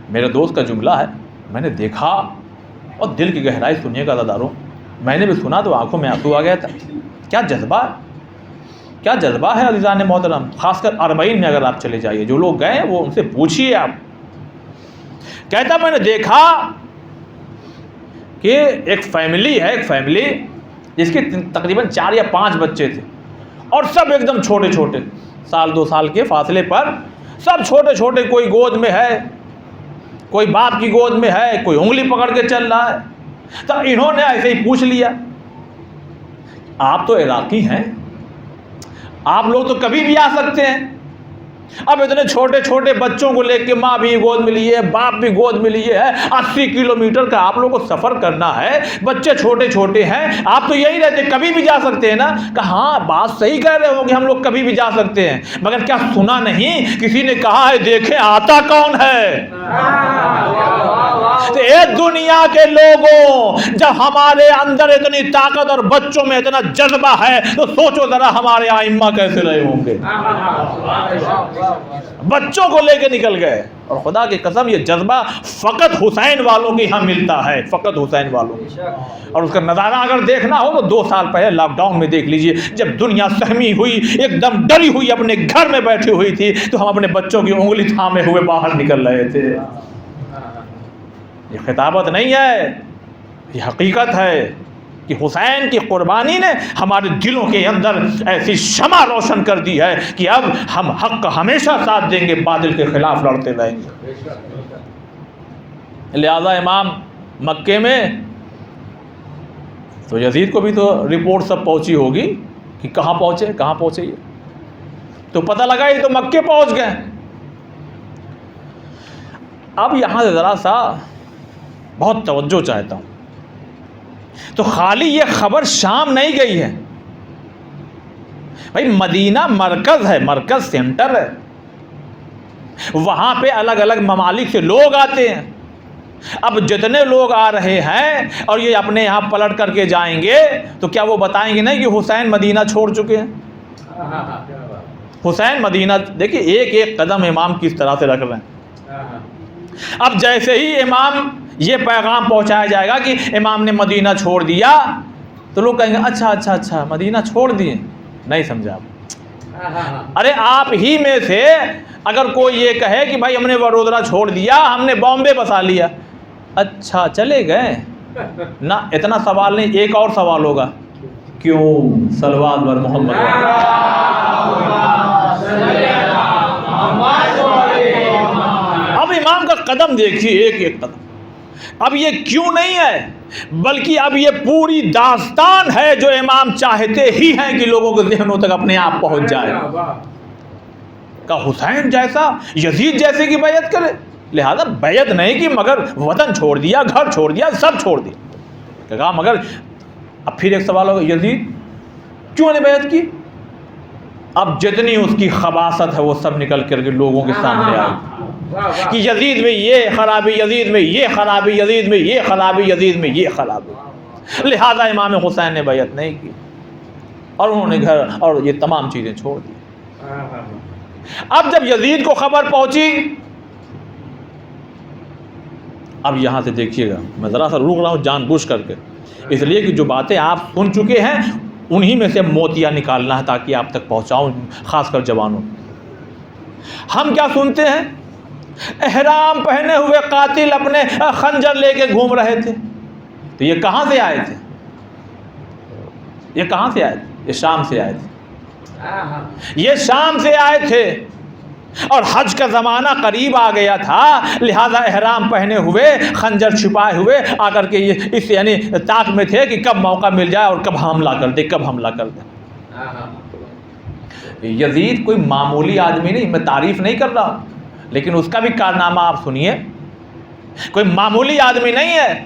میرے دوست کا جملہ ہے، میں نے دیکھا اور دل کی گہرائی سنیے گا عزیزاروں، میں نے بھی سنا تو آنکھوں میں آنسو آ گیا تھا۔ کیا جذبہ، کیا جذبہ ہے عزیزان محترم، خاص کر 40 میں اگر آپ چلے جائیے، جو لوگ گئے ہیں وہ ان سے پوچھیے آپ۔ کہتا میں نے دیکھا کہ ایک فیملی ہے، ایک فیملی جس کے تقریباً 4 یا 5 بچے تھے، اور سب ایک دم چھوٹے چھوٹے، 1-2 سال کے فاصلے پر سب چھوٹے چھوٹے، کوئی گود میں ہے، کوئی باپ کی گود میں ہے، کوئی انگلی پکڑ کے چل رہا ہے۔ تو انہوں نے ایسے ہی پوچھ لیا آپ تو عراقی ہیں، آپ لوگ تو کبھی بھی آ سکتے ہیں، اب اتنے چھوٹے چھوٹے بچوں کو لے کے ماں بھی گود میں لیے، باپ بھی گود میں لیے ہے، 80 کلومیٹر کا آپ لوگوں کو سفر کرنا ہے، بچے چھوٹے چھوٹے ہیں، آپ تو یہی رہتے کبھی بھی جا سکتے ہیں نا۔ کہ ہاں بات صحیح کہہ رہے ہو کہ ہم لوگ کبھی بھی جا سکتے ہیں، مگر کیا سنا نہیں کسی نے کہا ہے دیکھیں آتا کون ہے؟ تو اے دنیا کے لوگوں، جب ہمارے اندر اتنی طاقت اور بچوں میں اتنا جذبہ ہے تو سوچو ذرا ہمارے ائمہ کیسے رہے ہوں گے۔ بچوں کو لے کے نکل گئے، اور خدا کی قسم یہ جذبہ فقط حسین والوں کے یہاں ملتا ہے، فقط حسین والوں کی۔ اور اس کا نظارہ اگر دیکھنا ہو تو 2 سال پہلے لاک ڈاؤن میں دیکھ لیجئے، جب دنیا سہمی ہوئی، ایک دم ڈری ہوئی اپنے گھر میں بیٹھی ہوئی تھی، تو ہم اپنے بچوں کی انگلی تھامے ہوئے باہر نکل رہے تھے۔ یہ خطابت نہیں ہے، یہ حقیقت ہے کہ حسین کی قربانی نے ہمارے دلوں کے اندر ایسی شمع روشن کر دی ہے کہ اب ہم حق کا ہمیشہ ساتھ دیں گے، باطل کے خلاف لڑتے رہیں گے۔ لہذا امام مکے میں تو یزید کو بھی تو رپورٹ سب پہنچی ہوگی کہ کہاں پہنچے یہ. تو پتہ لگا یہ تو مکے پہنچ گئے. اب یہاں سے ذرا سا بہت توجہ چاہتا ہوں. تو خالی یہ خبر شام نہیں گئی ہے بھائی، مدینہ مرکز ہے، مرکز سینٹر ہے. وہاں پہ الگ الگ ممالک سے لوگ آتے ہیں. اب جتنے لوگ آ رہے ہیں اور یہ اپنے یہاں پلٹ کر کے جائیں گے تو کیا وہ بتائیں گے نہیں کہ حسین مدینہ چھوڑ چکے ہیں؟ حسین مدینہ، دیکھیے ایک ایک قدم امام کس طرح سے رکھ رہے ہیں. اب جیسے ہی امام یہ پیغام پہنچایا جائے گا کہ امام نے مدینہ چھوڑ دیا تو لوگ کہیں گے اچھا مدینہ چھوڑ دیے. نہیں سمجھا آپ؟ ارے آپ ہی میں سے اگر کوئی یہ کہے کہ بھائی ہم نے وڈودرا چھوڑ دیا، ہم نے بامبے بسا لیا، اچھا چلے گئے نہ. اتنا سوال نہیں، ایک اور سوال ہوگا، کیوں؟ صلوات بر محمد. اب امام کا قدم دیکھیے، ایک ایک قدم. اب یہ کیوں نہیں ہے، بلکہ اب یہ پوری داستان ہے جو امام چاہتے ہی ہیں کہ لوگوں کے ذہنوں تک اپنے آپ پہنچ جائے. کہ حسین جیسا، یزید جیسے کی بیعت کرے. لہذا بیعت نہیں کی مگر وطن چھوڑ دیا، گھر چھوڑ دیا، سب چھوڑ دیا. کہا مگر اب پھر ایک سوال ہوگا، یزید کیوں نے بیعت کی؟ اب جتنی اس کی خباثت ہے وہ سب نکل کر کے لوگوں کے سامنے آئی کہ یزید میں یہ خرابی، یزید میں یہ خرابی، یزید میں یہ خرابی، یزید میں یہ خرابی. لہذا امام حسین نے بیعت نہیں کی اور انہوں نے گھر اور یہ تمام چیزیں چھوڑ دی. اب جب یزید کو خبر پہنچی، اب یہاں سے دیکھیے گا، میں ذرا سا روک رہا ہوں جان بوجھ کر کے، اس لیے کہ جو باتیں آپ سن چکے ہیں انہی میں سے موتیاں نکالنا ہے تاکہ آپ تک پہنچاؤں، خاص کر جوانوں. ہم کیا سنتے ہیں؟ احرام پہنے ہوئے قاتل اپنے خنجر لے کے گھوم رہے تھے. تو یہ کہاں سے آئے تھے؟ یہ کہاں سے آئے تھے؟ یہ شام سے آئے تھے. یہ شام سے آئے تھے اور حج کا زمانہ قریب آ گیا تھا، لہذا احرام پہنے ہوئے، خنجر چھپائے ہوئے آ کر کے یہ اس یعنی طاق میں تھے کہ کب موقع مل جائے اور کب حملہ کر دے. یزید کوئی معمولی آدمی نہیں، میں تعریف نہیں کر رہا ہوں، لیکن اس کا بھی کارنامہ آپ سنیے. کوئی معمولی آدمی نہیں ہے.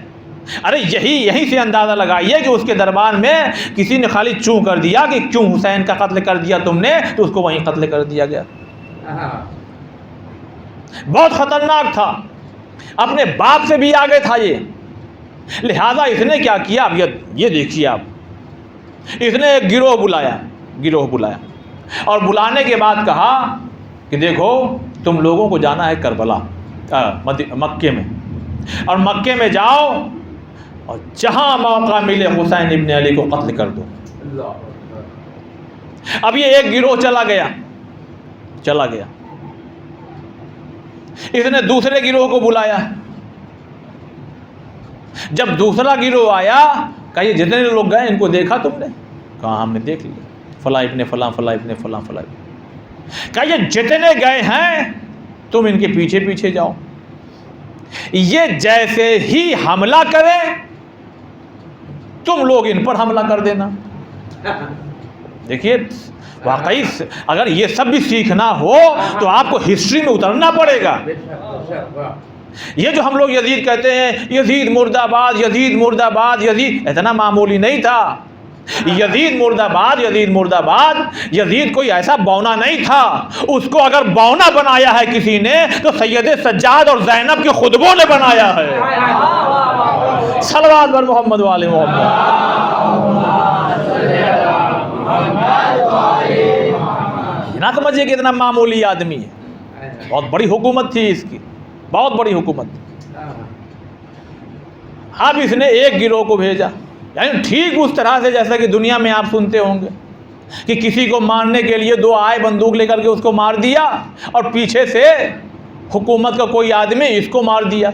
ارے یہیں سے اندازہ لگائیے کہ اس کے دربار میں کسی نے خالی چوں کر دیا کہ کیوں حسین کا قتل کر دیا تم نے، تو اس کو وہیں قتل کر دیا گیا. بہت خطرناک تھا، اپنے باپ سے بھی آگے تھا یہ. لہذا اس نے کیا کیا؟ اب یہ دیکھیے آپ، اس نے ایک گروہ بلایا اور بلانے کے بعد کہا کہ دیکھو تم لوگوں کو جانا ہے کربلا، مکے میں، اور مکے میں جاؤ اور جہاں موقع ملے حسین ابن علی کو قتل کر دو. اب یہ ایک گروہ چلا گیا. اس نے دوسرے گروہ کو بلایا. جب دوسرا گروہ آیا، کہا یہ جتنے لوگ گئے ان کو دیکھا تم نے؟ کہا ہم نے دیکھ لیا، فلاں ابن فلاں، فلاں ابن فلاں، فلاں. کہا یہ جتنے گئے ہیں تم ان کے پیچھے پیچھے جاؤ، یہ جیسے ہی حملہ کریں تم لوگ ان پر حملہ کر دینا. دیکھیے واقعی اگر یہ سب بھی سیکھنا ہو تو آپ کو ہسٹری میں اترنا پڑے گا. یہ جو ہم لوگ یزید کہتے ہیں، یزید مرد آباد، یزید مرد آباد، یزید اتنا معمولی نہیں تھا. یزید مرد آباد، یزید مرد آباد، یزید کوئی ایسا بونا نہیں تھا. اس کو اگر بونا بنایا ہے کسی نے تو سید سجاد اور زینب کے خطبوں نے بنایا ہے. صلوات بر محمد و آل محمد. نہ سمجھیے کہ اتنا معمولی آدمی ہے، بہت بڑی حکومت تھی اس کی، بہت بڑی حکومت. اب اس نے ایک گروہ کو بھیجا، یعنی ٹھیک اس طرح سے جیسا کہ دنیا میں آپ سنتے ہوں گے کہ کسی کو مارنے کے لیے دو آئے بندوق لے کر کے اس کو مار دیا اور پیچھے سے حکومت کا کوئی آدمی اس کو مار دیا.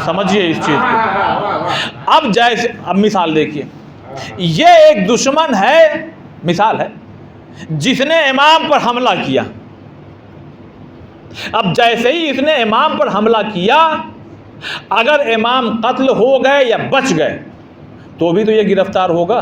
سمجھیے اس چیز کو. اب جیسے اب مثال دیکھیے، یہ ایک دشمن ہے، مثال ہے، جس نے امام پر حملہ کیا. اب جیسے ہی اس نے امام پر حملہ کیا اگر امام قتل ہو گئے یا بچ گئے تو بھی تو یہ گرفتار ہوگا.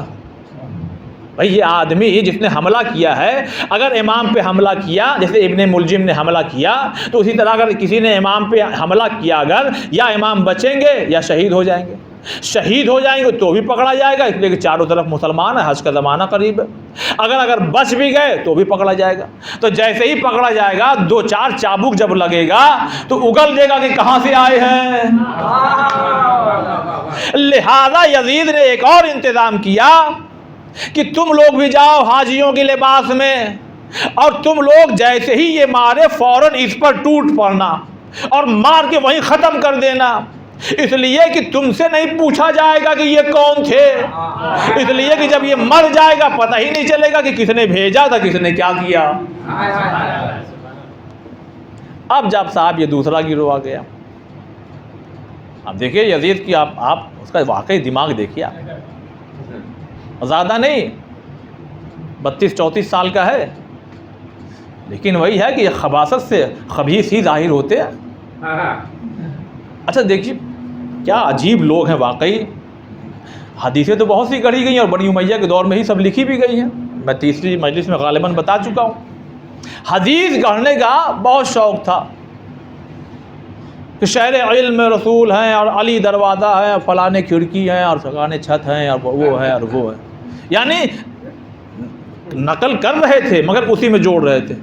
بھائی یہ آدمی جس نے حملہ کیا ہے، اگر امام پہ حملہ کیا جیسے ابن ملجم نے حملہ کیا، تو اسی طرح اگر کسی نے امام پہ حملہ کیا اگر، یا امام بچیں گے یا شہید ہو جائیں گے. شہید ہو جائیں گے تو بھی پکڑا جائے گا، اس لیے کہ چاروں طرف مسلمان ہیں، حج کا زمانہ قریب ہے. اگر بچ بھی گئے تو بھی پکڑا جائے گا. تو جیسے ہی پکڑا جائے گا 2-4 چابک جب لگے گا تو اگل دے گا کہ کہاں سے آئے ہیں. لہذا یزید نے ایک اور انتظام کیا کہ تم لوگ بھی جاؤ حاجیوں کے لباس میں، اور تم لوگ جیسے ہی یہ مارے فوراً اس پر ٹوٹ پڑنا اور مار کے وہیں ختم کر دینا، اس لیے کہ تم سے نہیں پوچھا جائے گا کہ یہ کون تھے، اس لیے کہ جب یہ مر جائے گا پتہ ہی نہیں چلے گا کہ کس نے بھیجا تھا، کس نے کیا کیا. اب جب صاحب یہ دوسرا گروہ آ گیا، اب دیکھیے یزید کی آپ اس کا واقعی دماغ دیکھیے، آپ زیادہ نہیں 32-34 سال کا ہے، لیکن وہی ہے کہ یہ خباثت سے خبیث ہی ظاہر ہوتے ہیں. اچھا دیکھیے کیا عجیب لوگ ہیں واقعی. حدیثیں تو بہت سی گڑھی گئی ہیں اور بنی امیہ کے دور میں ہی سب لکھی بھی گئی ہیں. میں تیسری مجلس میں غالباً بتا چکا ہوں. حدیث گڑھنے کا بہت شوق تھا کہ شہر علم رسول ہیں اور علی دروازہ ہے اور فلانے کھڑکی ہیں اور فلانے چھت ہیں اور وہ ہے اور وہ ہے، یعنی نقل کر رہے تھے مگر اسی میں جوڑ رہے تھے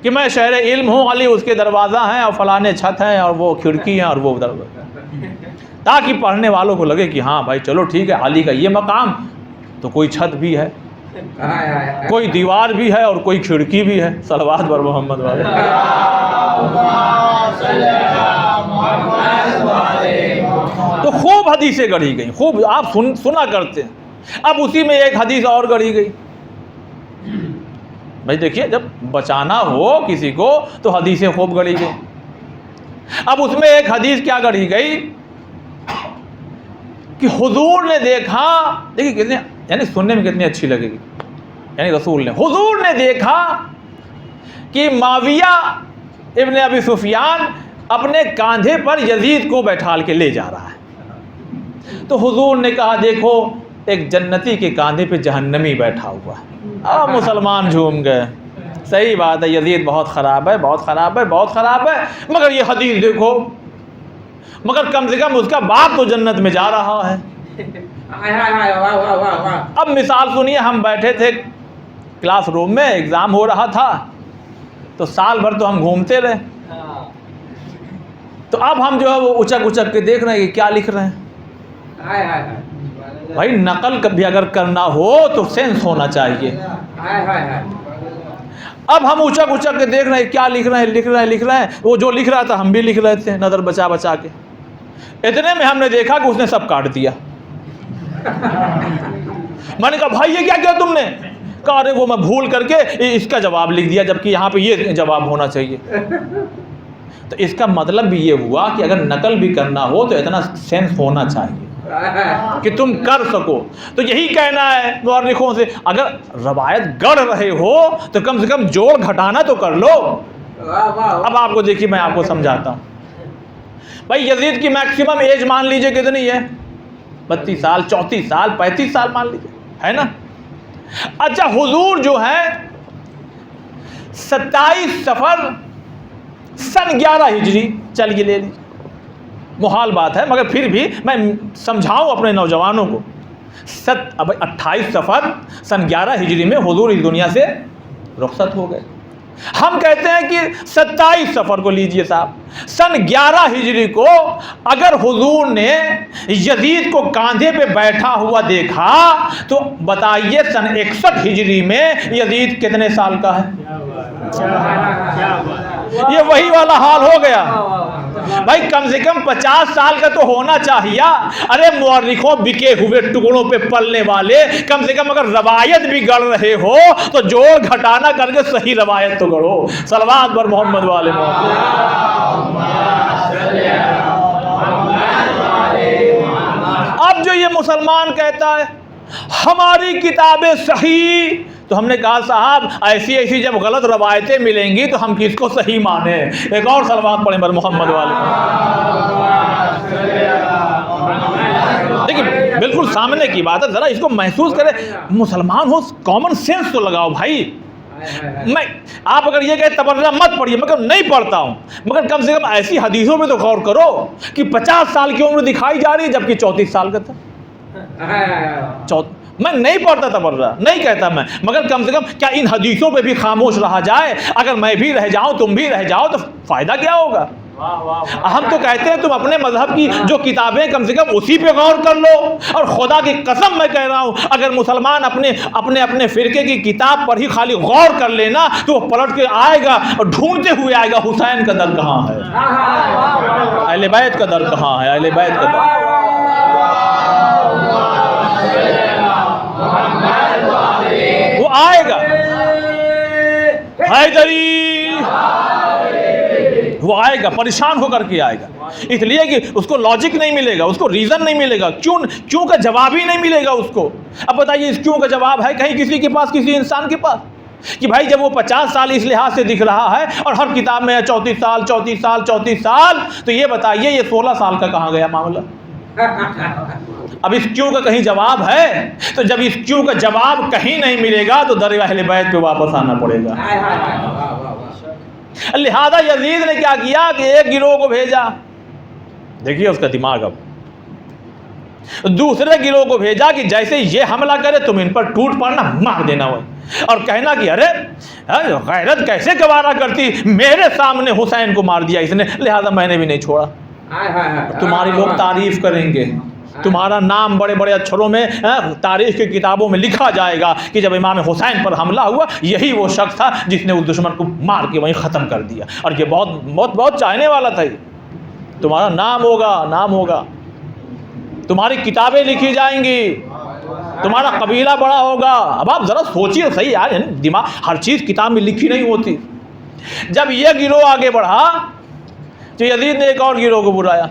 کہ میں شہر علم ہوں، علی اس کے دروازہ ہیں اور فلانے چھت ہیں اور وہ کھڑکی ہیں اور وہ دروازہ، تاکہ پڑھنے والوں کو لگے کہ ہاں بھائی چلو ٹھیک ہے، علی کا یہ مقام تو کوئی چھت بھی ہے، کوئی دیوار بھی ہے اور کوئی کھڑکی بھی ہے. صلوات بر محمد والے. تو خوب حدیثیں گڑھی گئیں، خوب آپ سنا کرتے ہیں. اب اسی میں ایک حدیث اور گڑھی گئی. بھائی دیکھیے جب بچانا ہو کسی کو تو حدیثیں خوب گڑھی گئی. اب اس میں ایک حدیث کیا گڑھی گئی کہ حضور نے دیکھا، دیکھیے کتنے یعنی سننے میں کتنی اچھی لگے گی، یعنی حضور نے دیکھا کہ معاویہ ابن ابی سفیان اپنے کاندھے پر یزید کو بیٹھال کے لے جا رہا ہے. تو حضور نے کہا دیکھو ایک جنتی کے کاندھے پہ جہنمی بیٹھا ہوا ہے. اب مسلمان جھوم گئے. صحیح بات ہے، یزید بہت خراب ہے، بہت خراب ہے، بہت خراب ہے، مگر یہ حدیث دیکھو، مگر کم سے کم اس کا باپ تو جنت میں جا رہا ہے. اب مثال سنیے، ہم بیٹھے تھے کلاس روم میں، ایگزام ہو رہا تھا، تو سال بھر تو ہم گھومتے رہے. تو اب ہم جو ہے وہ اچک اچک کے دیکھ رہے ہیں کہ کیا لکھ رہے ہیں. بھائی نقل کبھی اگر کرنا ہو تو سینس ہونا چاہیے. اب ہم اچک اچک کے دیکھ رہے ہیں کیا لکھ رہے ہیں. وہ جو لکھ رہا تھا ہم بھی لکھ رہے تھے نظر بچا بچا کے. اتنے میں ہم نے دیکھا کہ اس نے سب کاٹ دیا. میں نے کہا بھائی یہ کیا کیا تم نے؟ کہا ارے وہ میں بھول کر کے اس کا جواب لکھ دیا جبکہ یہاں پہ یہ جواب ہونا چاہیے. تو اس کا مطلب بھی یہ ہوا کہ اگر نقل بھی کرنا ہو تو اتنا سینس ہونا چاہیے کہ تم کر سکو. تو یہی کہنا ہے مورخوں سے، اگر روایت گڑھ رہے ہو تو کم سے کم جوڑ گھٹانا تو کر لو. اب آپ کو دیکھیے میں آپ کو سمجھاتا ہوں. بھائی یزید کی میکسیمم ایج مان لیجئے کتنی ہے؟ 32 سال، 34 سال، 35 سال مان لیجئے، ہے نا. اچھا حضور جو ہے 27 صفر سن 11 ہجری چلیے لے لیجیے، محال بات ہے مگر پھر بھی میں سمجھاؤں اپنے نوجوانوں کو. 28 صفر سن 11 ہجری میں حضور اس دنیا سے رخصت ہو گئے. ہم کہتے ہیں کہ 27 صفر کو لیجئے صاحب، سن 11 ہجری کو اگر حضور نے یزید کو کاندھے پہ بیٹھا ہوا دیکھا تو بتائیے سن 61 ہجری میں یزید کتنے سال کا ہے؟ یہ وہی والا حال ہو گیا. بھائی کم سے کم 50 سال کا تو ہونا چاہیے. ارے مورخوں بکے ہوئے ٹکڑوں پہ پلنے والے، کم سے کم اگر روایت بھی گڑھ رہے ہو تو جوڑ گھٹانا کر کے صحیح روایت تو گڑھو. صلوات بر محمد والے محمد. اب جو یہ مسلمان کہتا ہے ہماری کتابیں صحیح، تو ہم نے کہا صاحب ایسی جب غلط روایتیں ملیں گی تو ہم کس کو صحیح مانیں؟ ایک اور صلوات پڑھیں بر محمد والے. بالکل سامنے کی بات ہے، ذرا اس کو محسوس کرے. مسلمان ہو، کامن سینس تو لگاؤ بھائی. میں آپ اگر یہ کہے تبرہ مت پڑھیے، مگر نہیں پڑھتا ہوں، مگر کم سے کم ایسی حدیثوں میں تو غور کرو کہ 50 سال کی عمر دکھائی جا رہی ہے جبکہ 34 سال کا تھا. میں نہیں پڑھتا تبرہ، نہیں کہتا میں، مگر کم سے کم کیا ان حدیثوں پہ بھی خاموش رہا جائے؟ اگر میں بھی رہ جاؤں، تم بھی رہ جاؤ، تو فائدہ کیا ہوگا؟ ہم تو کہتے ہیں تم اپنے مذہب کی جو کتابیں کم سے کم اسی پہ غور کر لو. اور خدا کی قسم میں کہہ رہا ہوں، اگر مسلمان اپنے فرقے کی کتاب پر ہی خالی غور kar لینا تو وہ پلٹ کے آئے گا اور ڈھونڈتے ہوئے آئے گا حسین کا در کہاں ہے، اہل بیت کا در کہاں ہے، اہل بیت کا در. وہ آئے گا حیدری، وہ آئے گا، پریشان ہو کر کے آئے گا، اس لیے کہ اس کو لاجک نہیں ملے گا، اس کو ریزن نہیں ملے گا، کیوں کا جواب ہی نہیں ملے گا اس کو. اب بتائیے اس کیوں کا جواب ہے کہیں کسی کے پاس، کسی انسان کے پاس؟ کہ بھائی جب وہ 50 سال اس لحاظ سے دکھ رہا ہے اور ہر کتاب میں 34 سال 34 سال 34 سال، تو یہ بتائیے یہ 16 سال کا کہاں گیا معاملہ؟ اب اس کیوں کا کہیں جواب ہے؟ تو جب اس کیوں کا جواب کہیں نہیں ملے گا تو در اہل بیت پہ واپس آنا پڑے گا. لہذا یزید نے کیا کیا کہ ایک گروہ کو بھیجا، دیکھیے اس کا دماغ، اب دوسرے گروہ کو بھیجا کہ جیسے یہ حملہ کرے تم ان پر ٹوٹ پڑنا، مار دینا وہ، اور کہنا کہ ارے غیرت کیسے گوارا کرتی، میرے سامنے حسین کو مار دیا اس نے، لہذا میں نے بھی نہیں چھوڑا. تمہاری لوگ تعریف کریں گے، تمہارا نام بڑے بڑے اچھروں میں تاریخ کی کتابوں میں لکھا جائے گا کہ جب امام حسین پر حملہ ہوا یہی وہ شخص تھا جس نے اس دشمن کو مار کے وہیں ختم کر دیا، اور یہ بہت چاہنے والا تھا. یہ تمہارا نام ہوگا، نام ہوگا، تمہاری کتابیں لکھی جائیں گی، تمہارا قبیلہ بڑا ہوگا. اب آپ ذرا سوچیے صحیح یار، دماغ، ہر چیز کتاب میں لکھی نہیں ہوتی. جب یہ گروہ آگے بڑھا تو یزید نے ایک اور گروہ کو بلایا،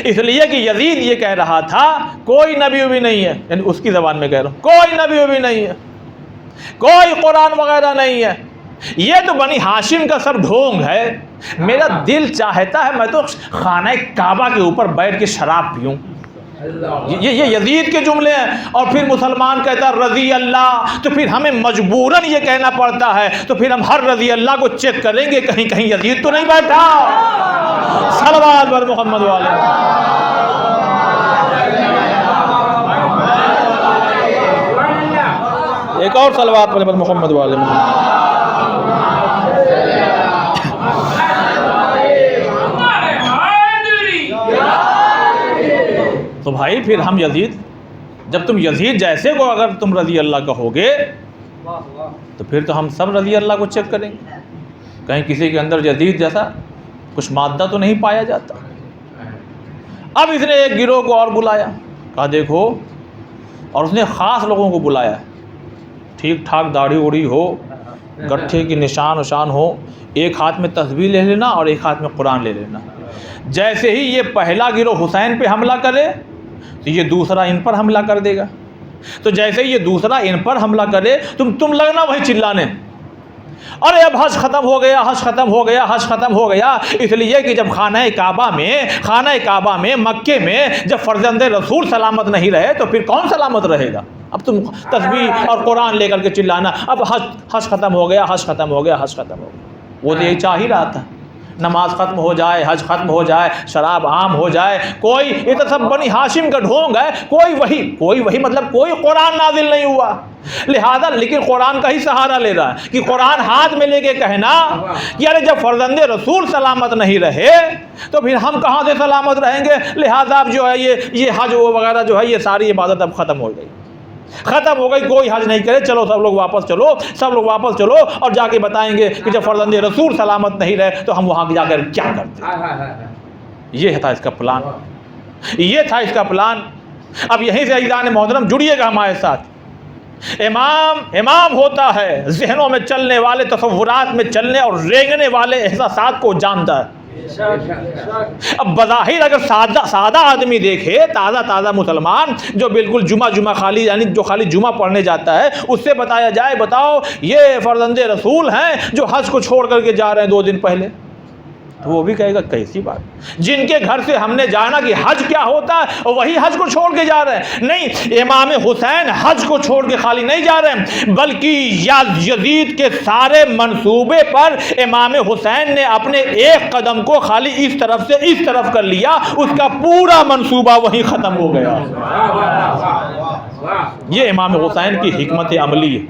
اس لیے کہ یزید یہ کہہ رہا تھا کوئی نبی بھی نہیں ہے، یعنی اس کی زبان میں کہہ رہا ہوں، کوئی نبی بھی نہیں ہے، کوئی قرآن وغیرہ نہیں ہے، یہ تو بنی ہاشم کا سر ڈھونگ ہے. میرا دل چاہتا ہے میں تو خانہ کعبہ کے اوپر بیٹھ کے شراب پیوں. یہ یزید کے جملے ہیں. اور پھر مسلمان کہتا ہے رضی اللہ، تو پھر ہمیں مجبوراً یہ کہنا پڑتا ہے، تو پھر ہم ہر رضی اللہ کو چیک کریں گے کہیں کہیں یزید تو نہیں بیٹھا. صلوات بر محمد والے. ایک اور صلوات پر محمد والے. تو بھائی پھر ہم یزید، جب تم یزید جیسے کو اگر تم رضی اللہ کہو گے تو پھر تو ہم سب رضی اللہ کو چیک کریں گے کہیں کسی کے اندر یزید جیسا کچھ مادہ تو نہیں پایا جاتا. اب اس نے ایک گروہ کو اور بلایا، کہا دیکھو، اور اس نے خاص لوگوں کو بلایا، ٹھیک ٹھاک داڑھی اوڑھی ہو، گٹھے کی نشان وشان ہو، ایک ہاتھ میں تسبیح لے لینا اور ایک ہاتھ میں قرآن لے لینا. جیسے ہی یہ پہلا گروہ حسین پہ حملہ کرے تو یہ دوسرا ان پر حملہ کر دے گا، تو جیسے ہی یہ دوسرا ان پر حملہ کرے تم لگنا وہی چلانے، ارے اب حج ختم ہو گیا، حج ختم ہو گیا، حج ختم ہو گیا. اس لیے کہ جب خانہ کعبہ میں مکے میں جب فرزند رسول سلامت نہیں رہے تو پھر کون سلامت رہے گا؟ اب تم تسبیح اور قرآن لے کر کے چلانا اب حج ختم ہو گیا، حج ختم ہو گیا، حج ختم ہو گیا. وہ تو یہی چاہ ہی رہا تھا، نماز ختم ہو جائے، حج ختم ہو جائے، شراب عام ہو جائے. کوئی یہ تو سب بنی ہاشم کا ڈھونگ ہے، کوئی وہی مطلب کوئی قرآن نازل نہیں ہوا. لہذا لیکن قرآن کا ہی سہارا لے رہا ہے کہ قرآن ہاتھ میں لے کے کہنا کہ ارے جب فرزند رسول سلامت نہیں رہے تو پھر ہم کہاں سے سلامت رہیں گے. لہذا اب جو ہے یہ حج وغیرہ جو ہے یہ ساری عبادت اب ختم ہو گئی، ختم ہو گئی، کوئی حج نہیں کرے. چلو سب لوگ واپس چلو اور جا کے بتائیں گے کہ جب فرزند رسول سلامت نہیں رہے تو ہم وہاں جا کر کیا کرتے. یہ تھا اس کا پلان، یہ تھا اس کا پلان. اب یہیں سے عزیزان محترم جڑیے گا ہمارے ساتھ. امام ہوتا ہے ذہنوں میں چلنے والے، تصورات میں چلنے اور رینگنے والے احساسات کو جانتا ہے. اب بظاہر اگر سادہ آدمی دیکھے، تازہ مسلمان جو بالکل جمعہ خالی یعنی جو خالی جمعہ پڑھنے جاتا ہے، اس سے بتایا جائے بتاؤ یہ فرزند رسول ہیں جو حج کو چھوڑ کر کے جا رہے ہیں 2 دن پہلے، تو وہ بھی کہے گا کیسی بات, جن کے گھر سے ہم نے جانا کہ حج کیا ہوتا ہے اور وہی حج کو چھوڑ کے جا رہے ہیں. نہیں, امام حسین حج کو چھوڑ کے خالی نہیں جا رہے ہیں, بلکہ یزید کے سارے منصوبے پر امام حسین نے اپنے ایک قدم کو خالی اس طرف سے اس طرف کر لیا, اس کا پورا منصوبہ وہی ختم ہو گیا. یہ امام حسین کی حکمت عملی ہے.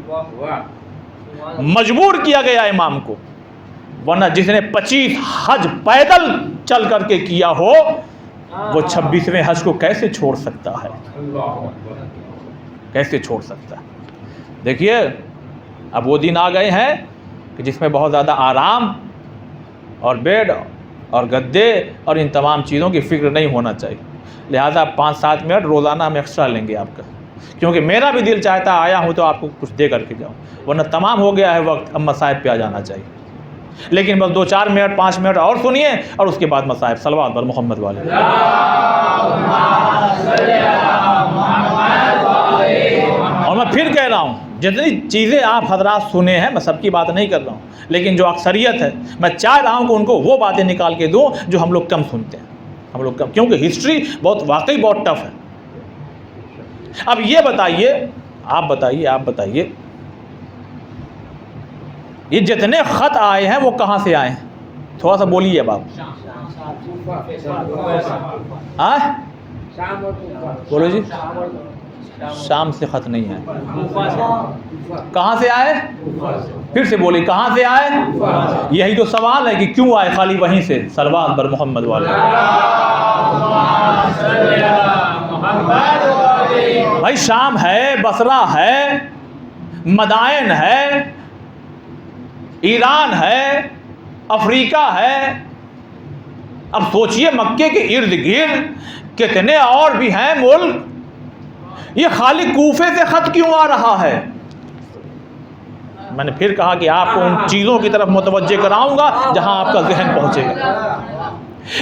مجبور کیا گیا امام کو, ورنہ جس نے 25 حج پیدل چل کر کے کیا ہو وہ 26ویں حج کو کیسے چھوڑ سکتا ہے, کیسے چھوڑ سکتا ہے. دیکھیے اب وہ دن آ گئے ہیں کہ جس میں بہت زیادہ آرام اور بیڈ اور گدے اور ان تمام چیزوں کی فکر نہیں ہونا چاہیے. لہٰذا 5-7 منٹ روزانہ ہم ایکسٹرا لیں گے آپ کا, کیونکہ میرا بھی دل چاہتا ہے آیا ہوں تو آپ کو کچھ دے کر کے جاؤں, ورنہ تمام ہو گیا ہے وقت, اب مصائب پہ آ جانا چاہیے. لیکن بس 2-4 منٹ 5 منٹ اور سنیے اور اس کے بعد مصائب. صلوات بر محمد والے. اور میں پھر کہہ رہا ہوں, جتنی چیزیں آپ حضرات سنے ہیں میں سب کی بات نہیں کر رہا ہوں, لیکن جو اکثریت ہے میں چاہ رہا ہوں کہ ان کو وہ باتیں نکال کے دوں جو ہم لوگ کم سنتے ہیں. ہم لوگ کم, کیونکہ ہسٹری واقعی بہت ٹف ہے. اب یہ بتائیے, آپ بتائیے یہ جتنے خط آئے ہیں وہ کہاں سے آئے ہیں؟ تھوڑا سا بولیے اب آپ. بولو جی. شام سے خط نہیں آئے. کہاں سے آئے؟ پھر سے بولی, کہاں سے آئے؟ یہی تو سوال ہے کہ کیوں آئے خالی وہیں سے. صلوات بر محمد والے. بھائی شام ہے, بصرہ ہے, مدائن ہے, ایران ہے, افریقہ ہے. اب سوچئے مکے کے ارد گرد کتنے اور بھی ہیں ملک, یہ خالی کوفے سے خط کیوں آ رہا ہے؟ میں نے پھر کہا کہ آپ کو ان چیزوں کی طرف متوجہ کراؤں گا جہاں آپ کا ذہن پہنچے گا.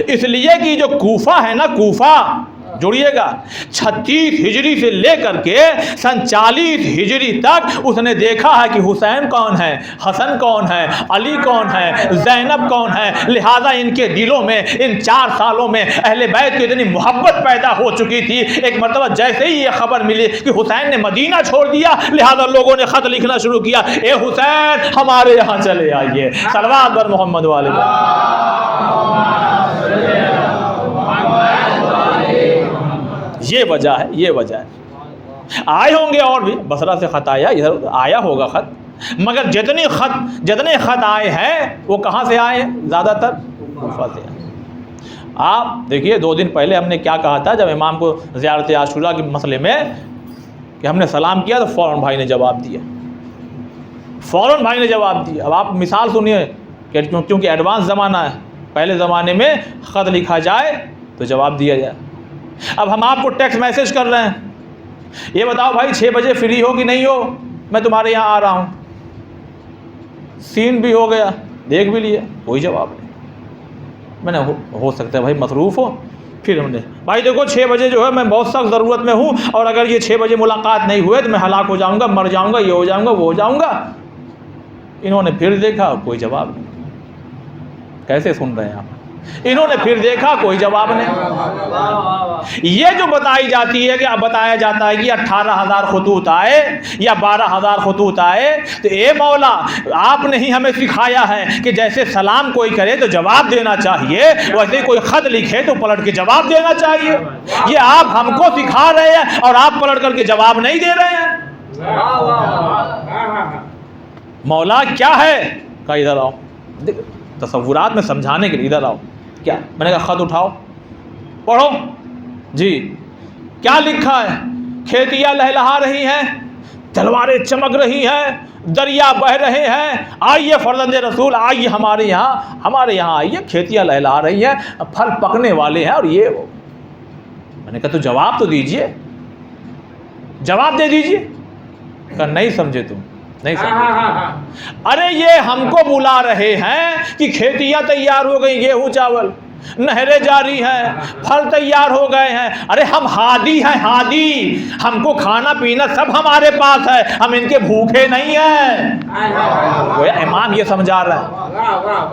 اس لیے کہ جو کوفہ ہے نا, کوفہ جوڑیے گا, 36 ہجری سے لے کر کے سن 40 ہجری تک اس نے دیکھا ہے کہ حسین کون ہے, حسن کون ہے, علی کون ہے, زینب کون ہے. لہٰذا ان کے دلوں میں ان 4 سالوں میں اہل بیت کی اتنی محبت پیدا ہو چکی تھی. ایک مرتبہ جیسے ہی یہ خبر ملی کہ حسین نے مدینہ چھوڑ دیا, لہٰذا لوگوں نے خط لکھنا شروع کیا, اے حسین ہمارے یہاں چلے آئیے. صلوات بر محمد والے. یہ وجہ ہے, یہ وجہ ہے. آئے ہوں گے اور بھی, بصرہ سے خط آیا, ادھر آیا ہوگا خط, مگر جتنے خط آئے ہیں وہ کہاں سے آئے ہیں؟ زیادہ تر کوفہ سے. آپ دیکھیے 2 دن پہلے ہم نے کیا کہا تھا جب امام کو زیارت عاشوراء کے مسئلے میں کہ ہم نے سلام کیا تو فوراً بھائی نے جواب دیا, فوراً بھائی نے جواب دیا. اب آپ مثال سنیے کہ کیونکہ ایڈوانس زمانہ ہے, پہلے زمانے میں خط لکھا جائے تو جواب دیا جائے. اب ہم آپ کو ٹیکسٹ میسج کر رہے ہیں, یہ بتاؤ بھائی 6 بجے فری ہو کہ نہیں ہو, میں تمہارے یہاں آ رہا ہوں. سین بھی ہو گیا, دیکھ بھی لیا, کوئی جواب نہیں. میں نے ہو سکتا ہے بھائی مصروف ہو. پھر ہم نے بھائی دیکھو 6 بجے جو ہے میں بہت سخت ضرورت میں ہوں, اور اگر یہ 6 بجے ملاقات نہیں ہوئے تو میں ہلاک ہو جاؤں گا, مر جاؤں گا, یہ ہو جاؤں گا, وہ ہو جاؤں گا. انہوں نے پھر دیکھا, کوئی جواب نہیں. کیسے سن رہے ہیں آپ؟ انہوں نے پھر دیکھا, کوئی جواب نہیں. یہ جو بتائی جاتی ہے کہ اب بتایا جاتا ہے کہ 18,000 خطوط آئے یا 12,000 خطوط آئے, تو اے مولا آپ نے ہی ہمیں سکھایا ہے کہ جیسے سلام کوئی کرے تو جواب دینا چاہیے, ویسے کوئی خط لکھے تو پلٹ کے جواب دینا چاہیے. یہ آپ ہم کو سکھا رہے ہیں اور آپ پلٹ کر کے جواب نہیں دے رہے ہیں. مولا کیا ہے؟ کہا ادھر آؤ, تصورات میں سمجھانے کے لیے ادھر آؤ. کیا؟ میں نے کہا خط اٹھاؤ, پڑھو. جی کیا لکھا ہے؟ کھیتیاں لہلہا رہی ہیں, تلواریں چمک رہی ہیں, دریا بہ رہے ہیں, آئیے فرزند رسول آئیے ہمارے یہاں آئیے, کھیتیاں لہلہا رہی ہیں, پھل پکنے والے ہیں, اور یہ وہ. میں نے کہا تو جواب تو دیجئے, جواب دے دیجئے. کہا نہیں سمجھے تم, نہیں سمجھے. ارے یہ ہم کو بلا رہے ہیں کہ کھیتیاں تیار ہو گئی, گیہوں چاول, نہریں جاری ہیں, پھل تیار ہو گئے ہیں. ارے ہم ہادی ہیں, ہادی, ہم کو کھانا پینا سب ہمارے پاس ہے, ہم ان کے بھوکے نہیں ہیں. امام یہ سمجھا رہا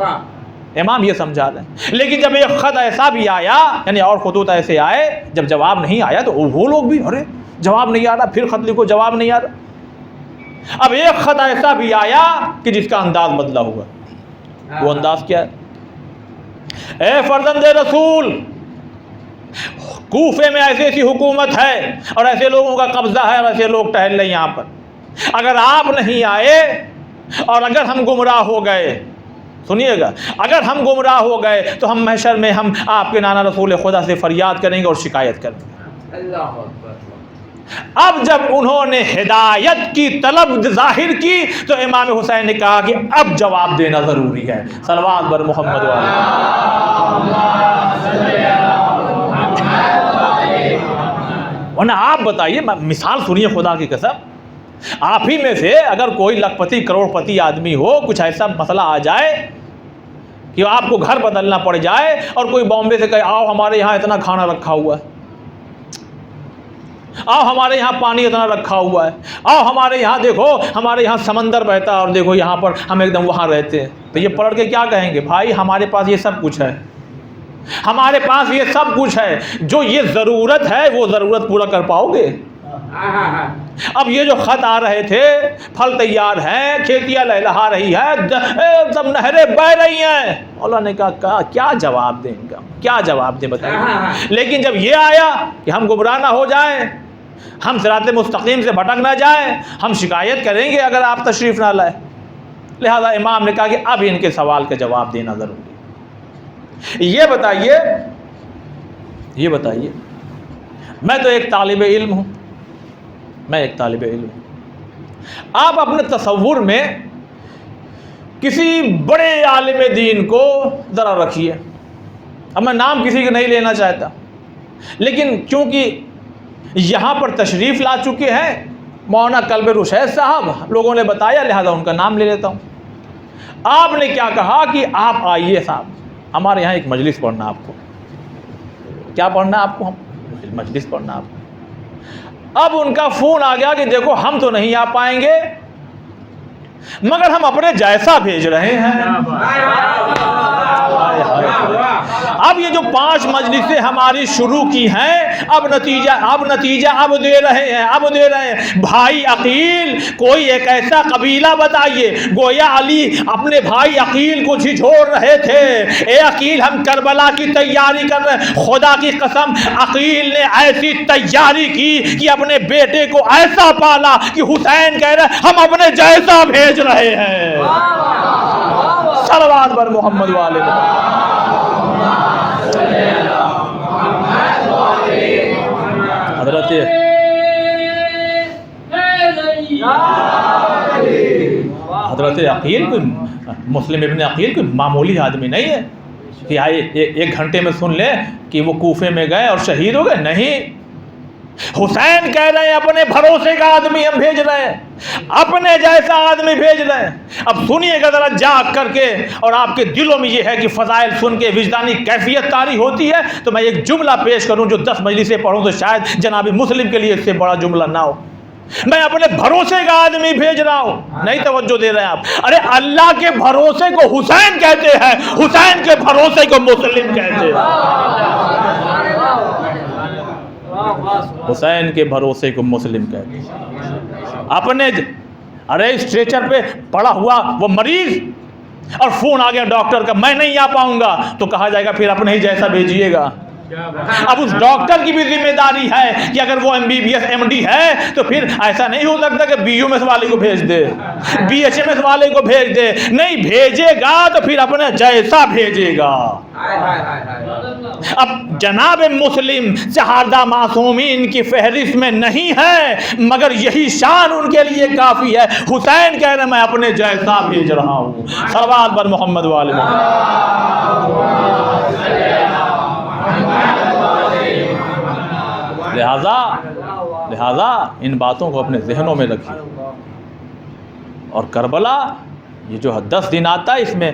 ہے. امام یہ سمجھا رہے ہیں. لیکن جب ایک خط ایسا بھی آیا, یعنی اور خطوط ایسے آئے جب جواب نہیں آیا, تو وہ لوگ بھی ارے جواب نہیں آ رہا, پھر خط لکھو جواب نہیں آ رہا. اب ایک خط ایسا بھی آیا کہ جس کا انداز بدلا ہوا. وہ انداز کیا ہے؟ اے فرزند رسول, کوفے میں ایسی ایسی حکومت ہے اور ایسے لوگوں کا قبضہ ہے اور ایسے لوگ ٹہل رہے ہیں یہاں پر. اگر آپ نہیں آئے اور اگر ہم گمراہ ہو گئے, سنیے گا, اگر ہم گمراہ ہو گئے تو ہم محشر میں ہم آپ کے نانا رسول خدا سے فریاد کریں گے اور شکایت کریں گے. اللہ اکبر. اب جب انہوں نے ہدایت کی طلب ظاہر کی تو امام حسین نے کہا کہ اب جواب دینا ضروری ہے. صلوات بر محمد والے. ورنہ آپ بتائیے, مثال سنیے خدا کی قسم, آپ ہی میں سے اگر کوئی لکھپتی کروڑ پتی آدمی ہو, کچھ ایسا مسئلہ آ جائے کہ آپ کو گھر بدلنا پڑ جائے اور کوئی بامبے سے کہے آؤ ہمارے یہاں اتنا کھانا رکھا ہوا ہے, آؤ ہمارے یہاں پانی اتنا رکھا ہوا ہے, آؤ ہمارے یہاں دیکھو ہمارے یہاں سمندر بہتا ہے اور دیکھو یہاں پر ہم ایک دم وہاں رہتے ہیں, تو یہ پڑھ کے کیا کہیں گے؟ بھائی ہمارے پاس یہ سب کچھ ہے, ہمارے پاس یہ سب کچھ ہے, جو یہ ضرورت ہے وہ ضرورت پورا کر پاؤ گے؟ اب یہ جو خط آ رہے تھے, پھل تیار ہیں, کھیتیاں لہلہا رہی ہے, سب نہریں بہ رہی ہیں, اللہ نے کہا کیا جواب دیں گا, کیا جواب دیں بتائیے. لیکن جب یہ آیا کہ ہم گمراہ نہ ہو جائیں, ہم صراط مستقیم سے بھٹک نہ جائیں, ہم شکایت کریں گے اگر آپ تشریف نہ لائیں, لہذا امام نے کہا کہ اب ان کے سوال کا جواب دینا ضروری. یہ بتائیے میں تو ایک طالب علم ہوں, آپ اپنے تصور میں کسی بڑے عالم دین کو ذرا رکھیے. اب میں نام کسی کا نہیں لینا چاہتا, لیکن چونکہ یہاں پر تشریف لا چکے ہیں مولانا کلب رشید صاحب, لوگوں نے بتایا لہذا ان کا نام لے لیتا ہوں. آپ نے کیا کہا کہ آپ آئیے صاحب, ہمارے یہاں ایک مجلس پڑھنا, آپ کو کیا پڑھنا ہے؟ آپ کو ہم مجلس پڑھنا آپ کو. اب ان کا فون آ گیا کہ دیکھو ہم تو نہیں آ پائیں گے مگر ہم اپنے جیسا بھیج رہے ہیں. اب یہ جو 5 مجلسیں ہماری شروع کی ہیں, اب نتیجہ دے رہے ہیں. بھائی عقیل, کوئی ایک ایسا قبیلہ بتائیے, گویا علی اپنے بھائی عقیل کو جھجھوڑ رہے تھے, اے عقیل ہم کربلا کی تیاری کر رہے ہیں. خدا کی قسم عقیل نے ایسی تیاری کی کہ اپنے بیٹے کو ایسا پالا کہ حسین کہہ رہے ہم اپنے جیسا بھیج رہے ہیں. صلوات بر محمد والے. حضرت عقیل کوئی مسلم ابن عقیل کوئی معمولی آدمی نہیں ہے کہ آئے 1 گھنٹے میں سن لیں کہ وہ کوفے میں گئے اور شہید ہو گئے. نہیں, حسین کہہ رہے ہیں اپنے بھروسے کا آدمی ہم بھیج رہے ہیں, اپنے جیسا آدمی بھیج رہے ہیں. اب سنیے گا ذرا جاگ کر کے, اور آپ کے دلوں میں یہ ہے کہ فضائل سن کے وجدانی کیفیت طاری ہوتی ہے, تو میں ایک جملہ پیش کروں جو 10 مجلسیں پڑھوں تو شاید جناب مسلم کے لیے اس سے بڑا جملہ نہ ہو. میں اپنے بھروسے کا آدمی بھیج رہا ہوں. نہیں توجہ دے رہے ہیں آپ. ارے اللہ کے بھروسے کو حسین کہتے ہیں, حسین کے بھروسے کو مسلم کہتے ہیں. حسین کے بھروسے کو مسلم کہتے ہیں. اپنے ارے اسٹریچر پہ پڑا ہوا وہ مریض اور فون آ گیا ڈاکٹر کا, میں نہیں آ پاؤں گا, تو کہا جائے گا پھر اپنے ہی جیسا بھیجیے گا. اب اس ڈاکٹر کی بھی ذمہ داری ہے کہ اگر وہ MBBS MD ہے تو پھر ایسا نہیں ہو سکتا کہ BUMS والے کو بھیج دے, BHMS والے کو بھیج دے. نہیں, بھیجے گا تو پھر اپنے جیسا بھیجے گا. اب جناب مسلم شہادہ معصومین کی فہرست میں نہیں ہے, مگر یہی شان ان کے لیے کافی ہے. حسین کہہ رہے میں اپنے جیسا بھیج رہا ہوں. صلوات بر محمد والے. لہذا ان باتوں کو اپنے ذہنوں میں رکھیے. اور کربلا یہ جو 10 دن آتا ہے, اس میں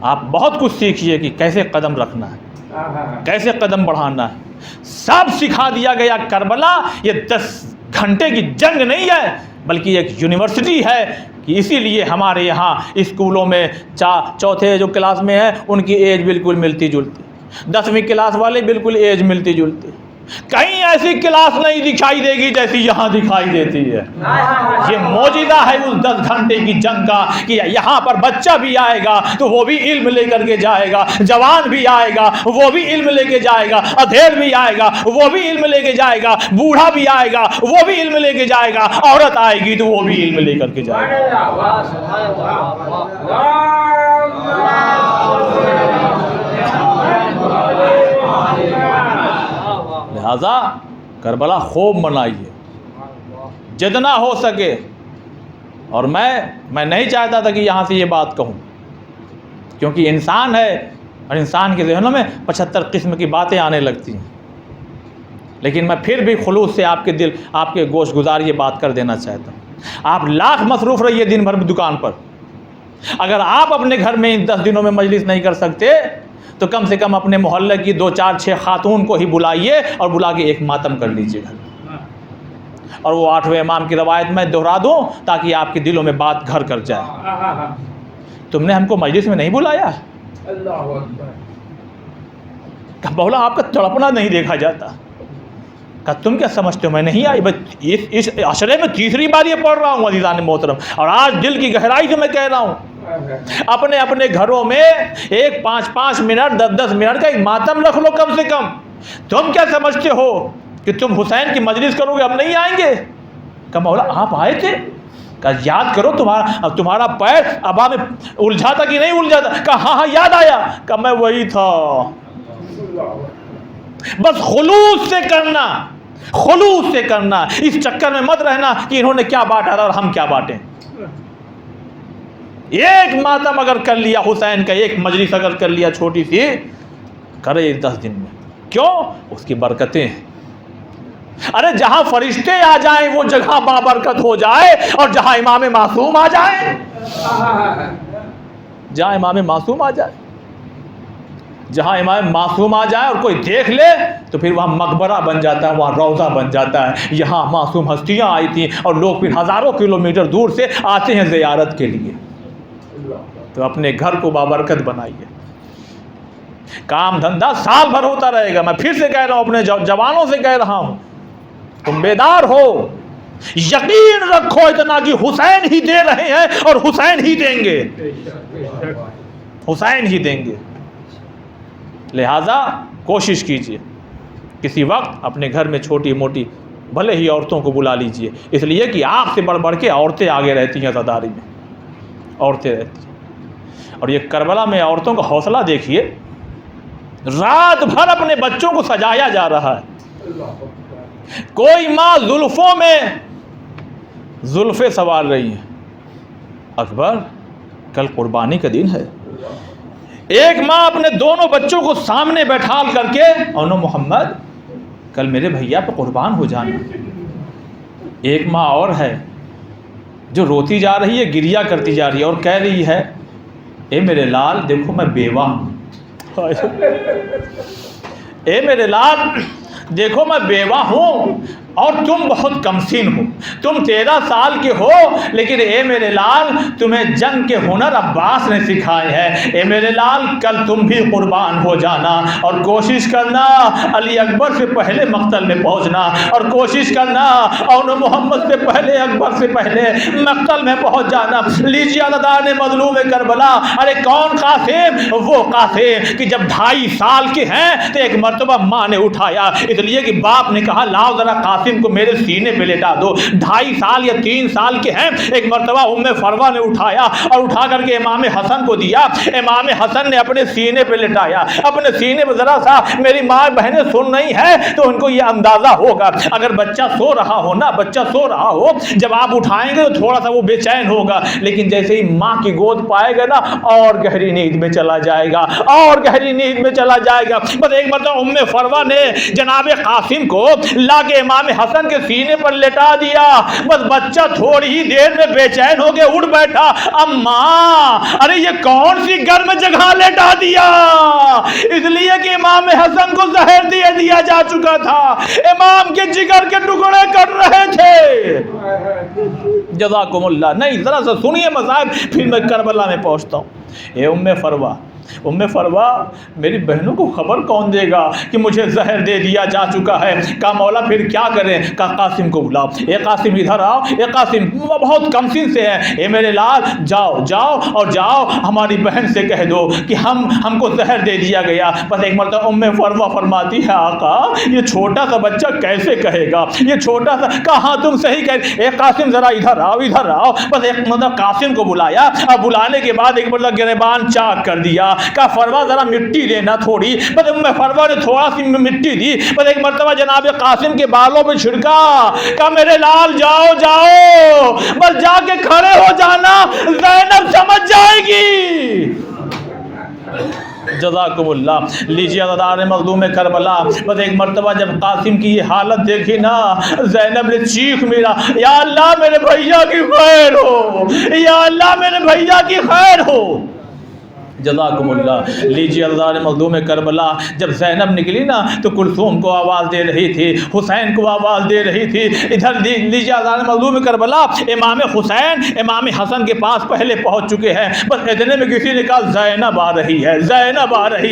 آپ بہت کچھ سیکھیے کہ کیسے قدم رکھنا ہے, کیسے قدم بڑھانا ہے. سب سکھا دیا گیا. کربلا یہ 10 گھنٹے کی جنگ نہیں ہے, بلکہ ایک یونیورسٹی ہے کہ اسی لیے ہمارے یہاں اسکولوں میں چوتھے جو کلاس میں ہیں ان کی ایج بالکل ملتی جلتی، 10ویں کلاس والے بالکل ایج ملتی جلتی، کہیں ایسی کلاس نہیں دکھائی دے گی جیسی یہاں دکھائی دیتی ہے۔ یہ معجزہ ہے اس 10 گھنٹے کی جنگ کا کہ یہاں پر بچہ بھی آئے گا تو وہ بھی علم لے کر کے جائے گا، جوان بھی آئے گا وہ بھی علم لے کے جائے گا، ادھیڑ بھی آئے گا وہ بھی علم لے کے جائے گا، بوڑھا بھی آئے گا وہ بھی علم لے کے جائے گا، عورت آئے گی تو وہ بھی علم لے کر کے جائے گا۔ لہذا کربلا خوب منائیے جتنا ہو سکے۔ اور میں نہیں چاہتا تھا کہ یہاں سے یہ بات کہوں، کیونکہ انسان ہے اور انسان کے ذہنوں میں 75 قسم کی باتیں آنے لگتی ہیں، لیکن میں پھر بھی خلوص سے آپ کے گوش گزار یہ بات کر دینا چاہتا ہوں۔ آپ لاکھ مصروف رہیے دن بھر دکان پر، اگر آپ اپنے گھر میں ان 10 دنوں میں مجلس نہیں کر سکتے تو کم سے کم اپنے محلے کی 2 4 6 خاتون کو ہی بلائیے اور بلا کے ایک ماتم کر لیجیے گھر میں، اور وہ 8ویں امام کی روایت میں دہرا دوں تاکہ آپ کے دلوں میں بات گھر کر جائے۔ تم نے ہم کو مجلس میں نہیں بلایا، کہ مولا آپ کا تڑپنا نہیں دیکھا جاتا، کہ تم کیا سمجھتے ہو میں نہیں آئی؟ اس عشرے میں 3ری بار یہ پڑھ رہا ہوں عزیزان محترم، اور آج دل کی گہرائی سے میں کہہ رہا ہوں، اپنے اپنے گھروں میں ایک 5 منٹ 10 منٹ کا ایک ماتم رکھ لو کم سے کم۔ تم کیا سمجھتے ہو کہ تم حسین کی مجلس کرو گے ہم نہیں آئیں گے؟ کہ مولا آپ آئے تھے، کہ یاد کرو تمہارا پیر ابا میں الجھا تھا کہ نہیں الجھا تھا؟ کہ ہاں یاد آیا، کہ میں وہی تھا۔ بس خلوص سے کرنا، خلوص سے کرنا، اس چکر میں مت رہنا کہ انہوں نے کیا بانٹا تھا اور ہم کیا بانٹیں۔ ایک ماتم اگر کر لیا حسین کا، ایک مجلس اگر کر لیا چھوٹی سی، کرے 10 دن میں، کیوں؟ اس کی برکتیں ہیں۔ ارے جہاں فرشتے آ جائیں وہ جگہ بابرکت ہو جائے، اور جہاں امام معصوم آ جائے، جہاں امام معصوم آ جائے، جہاں امام معصوم آ جائے اور کوئی دیکھ لے تو پھر وہاں مقبرہ بن جاتا ہے، وہاں روضہ بن جاتا ہے۔ یہاں معصوم ہستیاں آئی تھیں اور لوگ پھر ہزاروں کلومیٹر دور سے آتے ہیں زیارت کے لیے۔ تو اپنے گھر کو بابرکت بنائیے۔ کام دھندا سال بھر ہوتا رہے گا، میں پھر سے کہہ رہا ہوں، اپنے جوانوں سے کہہ رہا ہوں، تم بیدار ہو، یقین رکھو اتنا کہ حسین ہی دے رہے ہیں اور حسین ہی دیں گے، حسین ہی دیں گے۔ لہذا کوشش کیجئے کسی وقت اپنے گھر میں چھوٹی موٹی بھلے ہی عورتوں کو بلا لیجئے، اس لیے کہ آپ سے بڑھ کے عورتیں آگے رہتی ہیں عزاداری میں، عورتیں رہتی ہیں۔ اور یہ کربلا میں عورتوں کا حوصلہ دیکھیے، رات بھر اپنے بچوں کو سجایا جا رہا ہے۔ کوئی ماں زلفوں میں زلفیں سنوار رہی ہیں، اکبر کل قربانی کا دن ہے، ایک ماں اپنے دونوں بچوں کو سامنے بیٹھال کر کے، اونو محمد کل میرے بھیا پہ قربان ہو جانا۔ ایک ماں اور ہے جو روتی جا رہی ہے، گریا کرتی جا رہی ہے، اور کہہ رہی ہے اے میرے لال دیکھو میں بیوہ ہوں، اے میرے لال دیکھو میں بیوہ ہوں اور تم بہت کمسین ہو، تم 13 سال کے ہو، لیکن اے میرے لال تمہیں جنگ کے ہنر عباس نے سکھائے ہیں۔ اے میرے لال کل تم بھی قربان ہو جانا، اور کوشش کرنا علی اکبر سے پہلے مقتل میں پہنچنا، اور کوشش کرنا اون محمد سے پہلے، اکبر سے پہلے مقتل میں پہنچ جانا۔ لیجیے اللہ نے مظلوم کربلا، ارے کون قاسم؟ وہ قاسم کہ جب 2.5 سال کے ہیں تو ایک مرتبہ ماں نے اٹھایا، اس لیے کہ باپ نے کہا لاؤ ذرا قاسم کو میرے سینے پہ لیٹا دو۔ 2.5 سال یا 3 سال کے ہیں، ایک مرتبہ ام فروہ نے اٹھایا اور اٹھا کر کے امام حسن کو دیا، امام حسن نے اپنے سینے پہ لٹایا، اپنے سینے پہ ذرا سا میری ماں بہنیں سن رہی ہیں تو ان کو یہ اندازہ ہوگا، اگر بچہ سو رہا ہو نا، بچہ سو رہا ہو، جب آپ اٹھائیں گے تو تھوڑا سا وہ بے چین ہوگا، لیکن جیسے ہی ماں کی گود پائے گا نا اور گہری نیند میں چلا جائے گا، اور گہری نیند میں چلا جائے گا۔ بس ایک مرتبہ ام فروہ نے جناب قاسم کو لا کے امام حسن کے سینے پر لٹا دیا. بس بچہ تھوڑی ہی دیر میں بے چین ہو کے اٹھ بیٹھا. اماں ارے یہ کون سی گرم جگہ لٹا دیا؟ اس لیے کہ امام حسن کو زہر دیا جا چکا تھا. امام کے جگر کے ٹکڑے کٹ رہے تھے. جزاکم اللہ. نہیں ذرا سا سنیے مصائب پھر میں کربلا میں پہنچتا ہوں. اے ام فروا میری بہنوں کو خبر کون دے گا کہ مجھے زہر دے دیا جا چکا ہے؟ کہا مولا پھر کیا کریں؟ کہا قاسم کو بلاؤ. اے قاسم ادھر آؤ. اے قاسم بہت کم سن سے ہے. اے میرے لال جاؤ ہماری بہن سے کہہ دو کہ ہم کو زہر دے دیا گیا. بس ایک مرتبہ ام فروا فرماتی ہے آقا یہ چھوٹا سا بچہ کیسے کہے گا؟ یہ چھوٹا سا. کہاں تم صحیح کہہ. اے قاسم ذرا ادھر آؤ. بس ایک مرتبہ قاسم کو بلایا اور بلانے کے بعد ایک مرتبہ گریبان چاک کر دیا. کہا فروا ذرا مٹی دینا تھوڑی. بس ام فروا نے تھوڑا سی مٹی دی. بس ایک مرتبہ جناب قاسم کے بالوں پہ چھڑکا. کہا میرے لال جاؤ بس جا کے کھڑے ہو جانا زینب سمجھ جائے گی. جزاکم اللہ. لیجیے عزادار مظلوم کربلا. بس ایک مرتبہ جب قاسم کی یہ حالت دیکھی نا زینب نے چیخ میرا یا اللہ میرے بھیا کی خیر ہو, یا اللہ میرے بھیا کی خیر ہو. جزاکم اللہ. لیجیے عزادار مظلوم کربلا. جب زینب نکلی نا تو کلثوم کو آواز دے رہی تھی, حسین کو آواز دے رہی تھی. ادھر لیجیے عزادار مظلوم کربلا. امام حسین امام حسن کے پاس پہلے پہنچ چکے ہیں. بس اتنے میں کسی نے کہا زینب آ رہی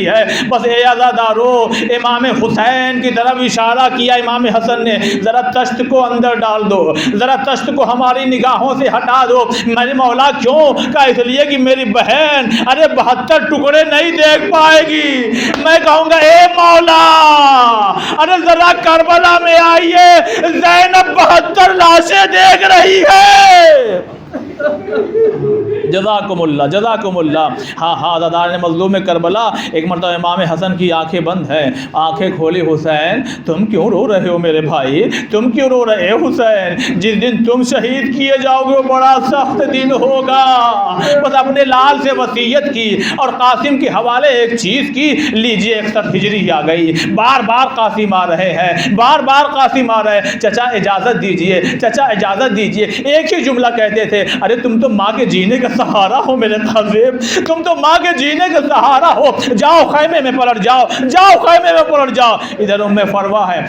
ہے. بس اے عزادارو امام حسین کی طرف اشارہ کیا امام حسن نے. ذرا تشت کو اندر ڈال دو, ذرا تشت کو ہماری نگاہوں سے ہٹا دو. میرے مولا کیوں؟ کہا اس لیے کہ میری بہن ارے 72 ٹکڑے نہیں دیکھ پائے گی. میں کہوں گا اے مولا ارے ذرا کربلا میں آئیے, زینب 72 لاشیں دیکھ رہی ہے. جزاکم اللہ. ہاں عزادار مظلوم کربلا. ایک مرتبہ امام حسن کی آنکھیں بند ہیں. آنکھیں کھولی. حسین تم کیوں رو رہے ہو میرے بھائی؟ تم کیوں رو رہے ہو حسین؟ جس دن تم شہید کیے جاؤ گے وہ بڑا سخت دن ہوگا. بس اپنے لال سے وصیت کی اور قاسم کے حوالے ایک چیز کی. لیجیے 61 ہجری آ گئی. بار قاسم آ رہے ہیں, بار قاسم آ رہے ہیں. چچا اجازت دیجیے. ایک ہی جملہ کہتے تھے ارے تم تو ماں کے جینے کا سہارا ہو میرے قاسم, تم تو ماں کے جینے کا سہارا ہو. جاؤ خیمے میں پلٹ جاؤ. ادھر ام فروا ہے.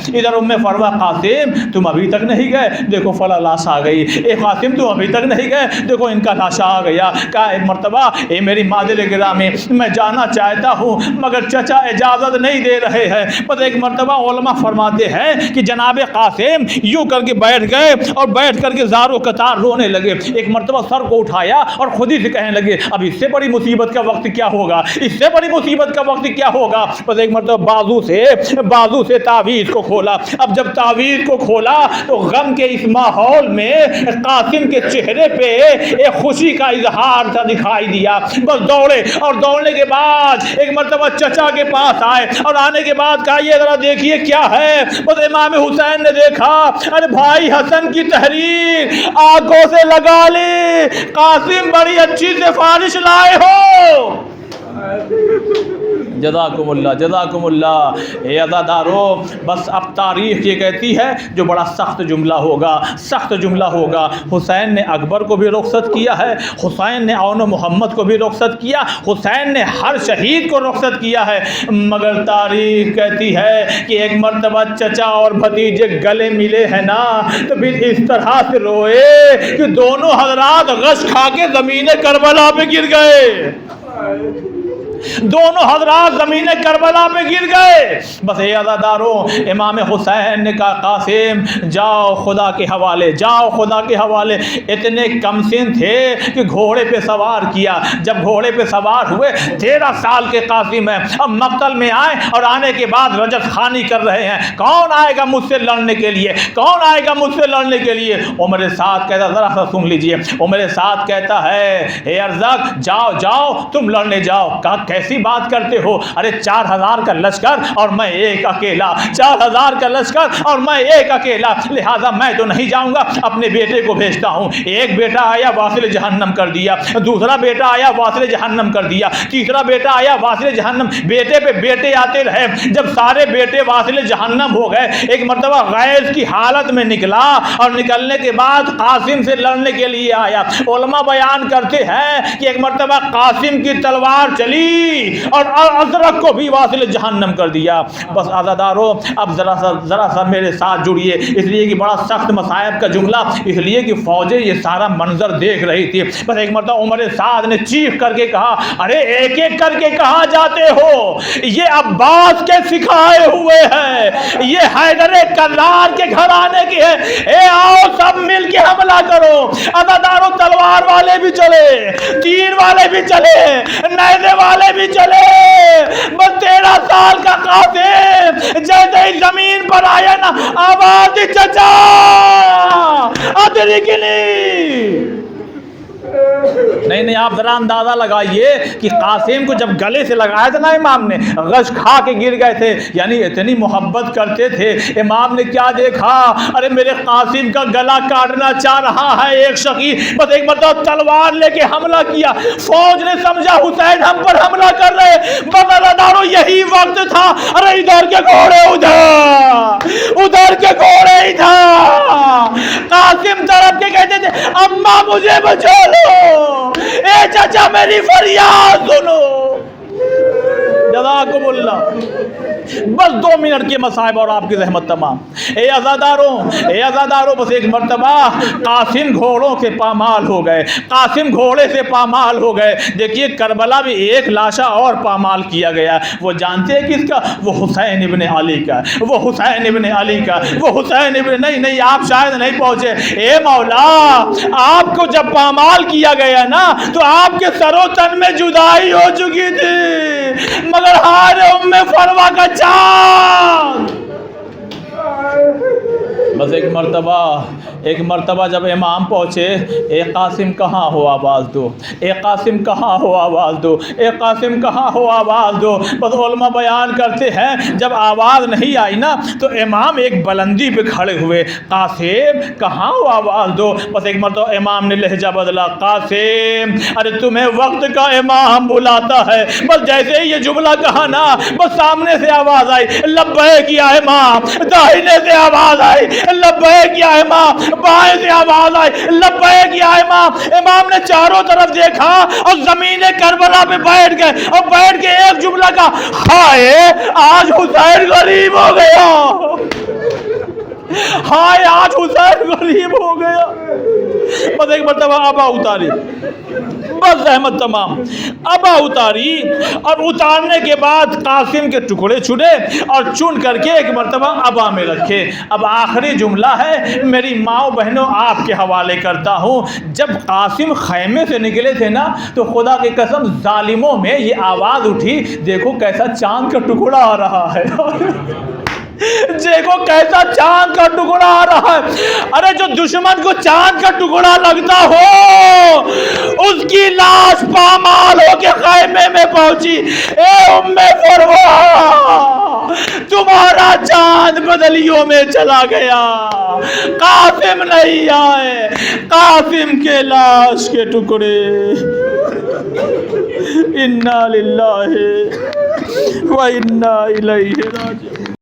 قاسم تم ابھی تک نہیں گئے؟ دیکھو فلا لاش آ گئی. اے قاسم تم ابھی تک نہیں گئے؟ دیکھو ان کا لاشا آ گیا. کہا ایک مرتبہ اے میری مادر گرامی میں جانا چاہتا ہوں مگر چچا اجازت نہیں دے رہے ہیں. بس ایک مرتبہ علماء فرماتے ہیں کہ جناب قاسم یوں کر کے بیٹھ گئے اور بیٹھ کر کے زار و قطار رونے لگے. ایک مرتبہ سر کو اٹھایا اور خود ہی سے کہنے لگے اب اس سے بڑی مصیبت کا وقت کیا ہوگا. بس ایک مرتبہ بازو سے تعویذ کو کھولا. اب جب تعویذ کو کھولا تو غم کے اس ماحول میں قاسم کے چہرے پہ ایک خوشی کا اظہار تھا دکھائی دیا. بس دوڑے اور دوڑنے کے بعد ایک مرتبہ چچا کے پاس آئے اور آنے کے بعد کہا یہ ذرا دیکھیے کیا ہے. بس امام حسین نے دیکھا ارے بھائی حسن کی تحریر آنکھوں سے لگا لی. قاسم بڑی اچھی سفارش لائے ہو. جزاکم اللہ. اے عزادارو بس اب تاریخ یہ کہتی ہے جو بڑا سخت جملہ ہوگا. حسین نے اکبر کو بھی رخصت کیا ہے, حسین نے اون و محمد کو بھی رخصت کیا, حسین نے ہر شہید کو رخصت کیا ہے. مگر تاریخ کہتی ہے کہ ایک مرتبہ چچا اور بھتیجے گلے ملے ہیں نا تو پھر اس طرح سے روئے کہ دونوں حضرات غش کھا کے زمین کربلا پہ گر گئے. زمین کربلا پہ گر گئے. بس اے عزادارو امام حسین نے کہا قاسم جاؤ خدا کے حوالے. اتنے کم سن تھے کہ گھوڑے پہ سوار کیا. جب گھوڑے پہ سوار ہوئے 13 سال کے قاسم ہیں. اب مقتل میں آئے اور آنے کے بعد رجت خوانی کر رہے ہیں. کون آئے گا مجھ سے لڑنے کے لیے؟ وہ میرے ساتھ کہتا ذرا سا سن لیجئے. وہ میرے ساتھ کہتا ہے اے ارزق جاؤ تم لڑنے جاؤ. کہا کیسی بات کرتے ہو؟ ارے 4000 کا لشکر اور میں ایک اکیلا، 4000 کا لشکر اور میں ایک اکیلا، لہذا میں تو نہیں جاؤں گا، اپنے بیٹے کو بھیجتا ہوں۔ ایک بیٹا آیا واصل جہنم کر دیا، دوسرا بیٹا آیا واصل جہنم کر دیا، تیسرا بیٹا آیا واصل جہنم، بیٹے پہ بیٹے آتے رہے۔ جب سارے بیٹے واصل جہنم ہو گئے، ایک مرتبہ غیظ کی حالت میں نکلا، اور نکلنے کے بعد قاسم سے لڑنے کے لیے آیا۔ علماء بیان کرتے ہیں کہ ایک مرتبہ قاسم کی تلوار چلی اور ازرق کو بھی واصل جہنم کر دیا۔ بس عزادارو، اب ذرا سا میرے ساتھ جڑیے، اس لیے کہ بڑا سخت مصائب کا جملہ، اس لیے کہ فوجیں یہ سارا منظر دیکھ رہی تھی۔ بس ایک مرتبہ عمر سعد نے چیخ کر کے کہا، ارے ایک ایک کر کے کہاں جاتے ہو؟ یہ عباس کے سکھائے ہوئے ہیں، یہ حیدر کرار کے گھرانے کی ہے، اے آؤ سب مل کے حملہ کرو۔ عزادارو، تلوار والے بھی چلے، تیر والے بھی چلے، نیزے والے بھی چلے۔ بس 13 سال کا قاسم جیسے ہی زمین پر آیا نا، آواز دی، چچا ادرکنی۔ نہیں، آپ ذرا اندازہ لگائیے کہ قاسم کو جب گلے سے لگایا تھا نا امام نے، غش کھا کے گر گئے تھے، یعنی اتنی محبت کرتے تھے۔ امام نے کیا دیکھا؟ ارے میرے قاسم کا گلا کاٹنا چاہ رہا ہے ایک شقی، بس ایک مرتبہ تلوار لے کے حملہ کیا۔ فوج نے سمجھا حسین ہم پر حملہ کر رہے، بس عزادارو یہی وقت تھا۔ ارے ادھر کے گھوڑے ادھر، ادھر کے گھوڑے ادھر۔ قاسم طرف کے کہتے تھے، اماں مجھے بچا لو، اے چچا میری فریاد سنو۔ جزاکم اللہ۔ بس 2 منٹ کے مصائب اور آپ کی زحمت تمام۔ اے عزاداروں، بس ایک مرتبہ قاسم گھوڑوں کے پامال ہو گئے، قاسم گھوڑے سے پامال ہو گئے۔ دیکھیے کربلا میں ایک لاشا اور پامال کیا گیا، وہ جانتے ہیں کس کا؟ وہ حسین ابن علی کا، وہ حسین ابن علی کا، وہ حسین ابن، نہیں آپ شاید نہیں پہنچے۔ اے مولا، آپ کو جب پامال کیا گیا نا تو آپ کے سر و تن میں جدائی ہو چکی تھی، مگر ہار ام فروا کا چاند۔ بس ایک مرتبہ جب امام پہنچے، اے قاسم کہاں ہو آواز دو، اے قاسم کہاں ہو آواز دو، اے قاسم کہاں ہو آواز دو۔ بس علماء بیان کرتے ہیں جب آواز نہیں آئی نا تو امام ایک بلندی پہ کھڑے ہوئے، قاسم کہاں ہو آواز دو۔ بس ایک مرتبہ امام نے لہجہ بدلا، قاسم ارے تمہیں وقت کا امام بلاتا ہے۔ بس جیسے ہی یہ جملہ کہا نا، بس سامنے سے آواز آئی، لبیک یا امام۔ داہنے سے آواز آئی، لبیک یا امام۔ بائیں سے آواز آئی، لبیک یا امام۔ امام نے چاروں طرف دیکھا اور زمین کربلا پہ بیٹھ گئے، اور بیٹھ کے ایک جملہ کا، ہائے آج حسین غریب ہو گیا، ہائے آج حسین غریب ہو گیا۔ بس ایک مرتبہ آبا اتاری، بس زحمت تمام، آبا اتاری، اور اتارنے کے بعد قاسم کے ٹکڑے چنے اور چن کر کے ایک مرتبہ آبا میں رکھے۔ اب آخری جملہ ہے، میری ماں بہنوں آپ کے حوالے کرتا ہوں، جب قاسم خیمے سے نکلے تھے نا تو خدا کی قسم ظالموں میں یہ آواز اٹھی، دیکھو کیسا چاند کا ٹکڑا آ رہا ہے، دیکھو کیسا چاند کا ٹکڑا آ رہا ہے۔ ارے جو دشمن کو چاند کا ٹکڑا لگتا ہو، اس کی لاش پامال ہو کے خیمے میں پہنچی۔ اے ام فروا، تمہارا چاند بدلیوں میں چلا گیا، قاسم نہیں آئے، قاسم کے لاش کے ٹکڑے۔ انا للہ و انا الیہ راجعون۔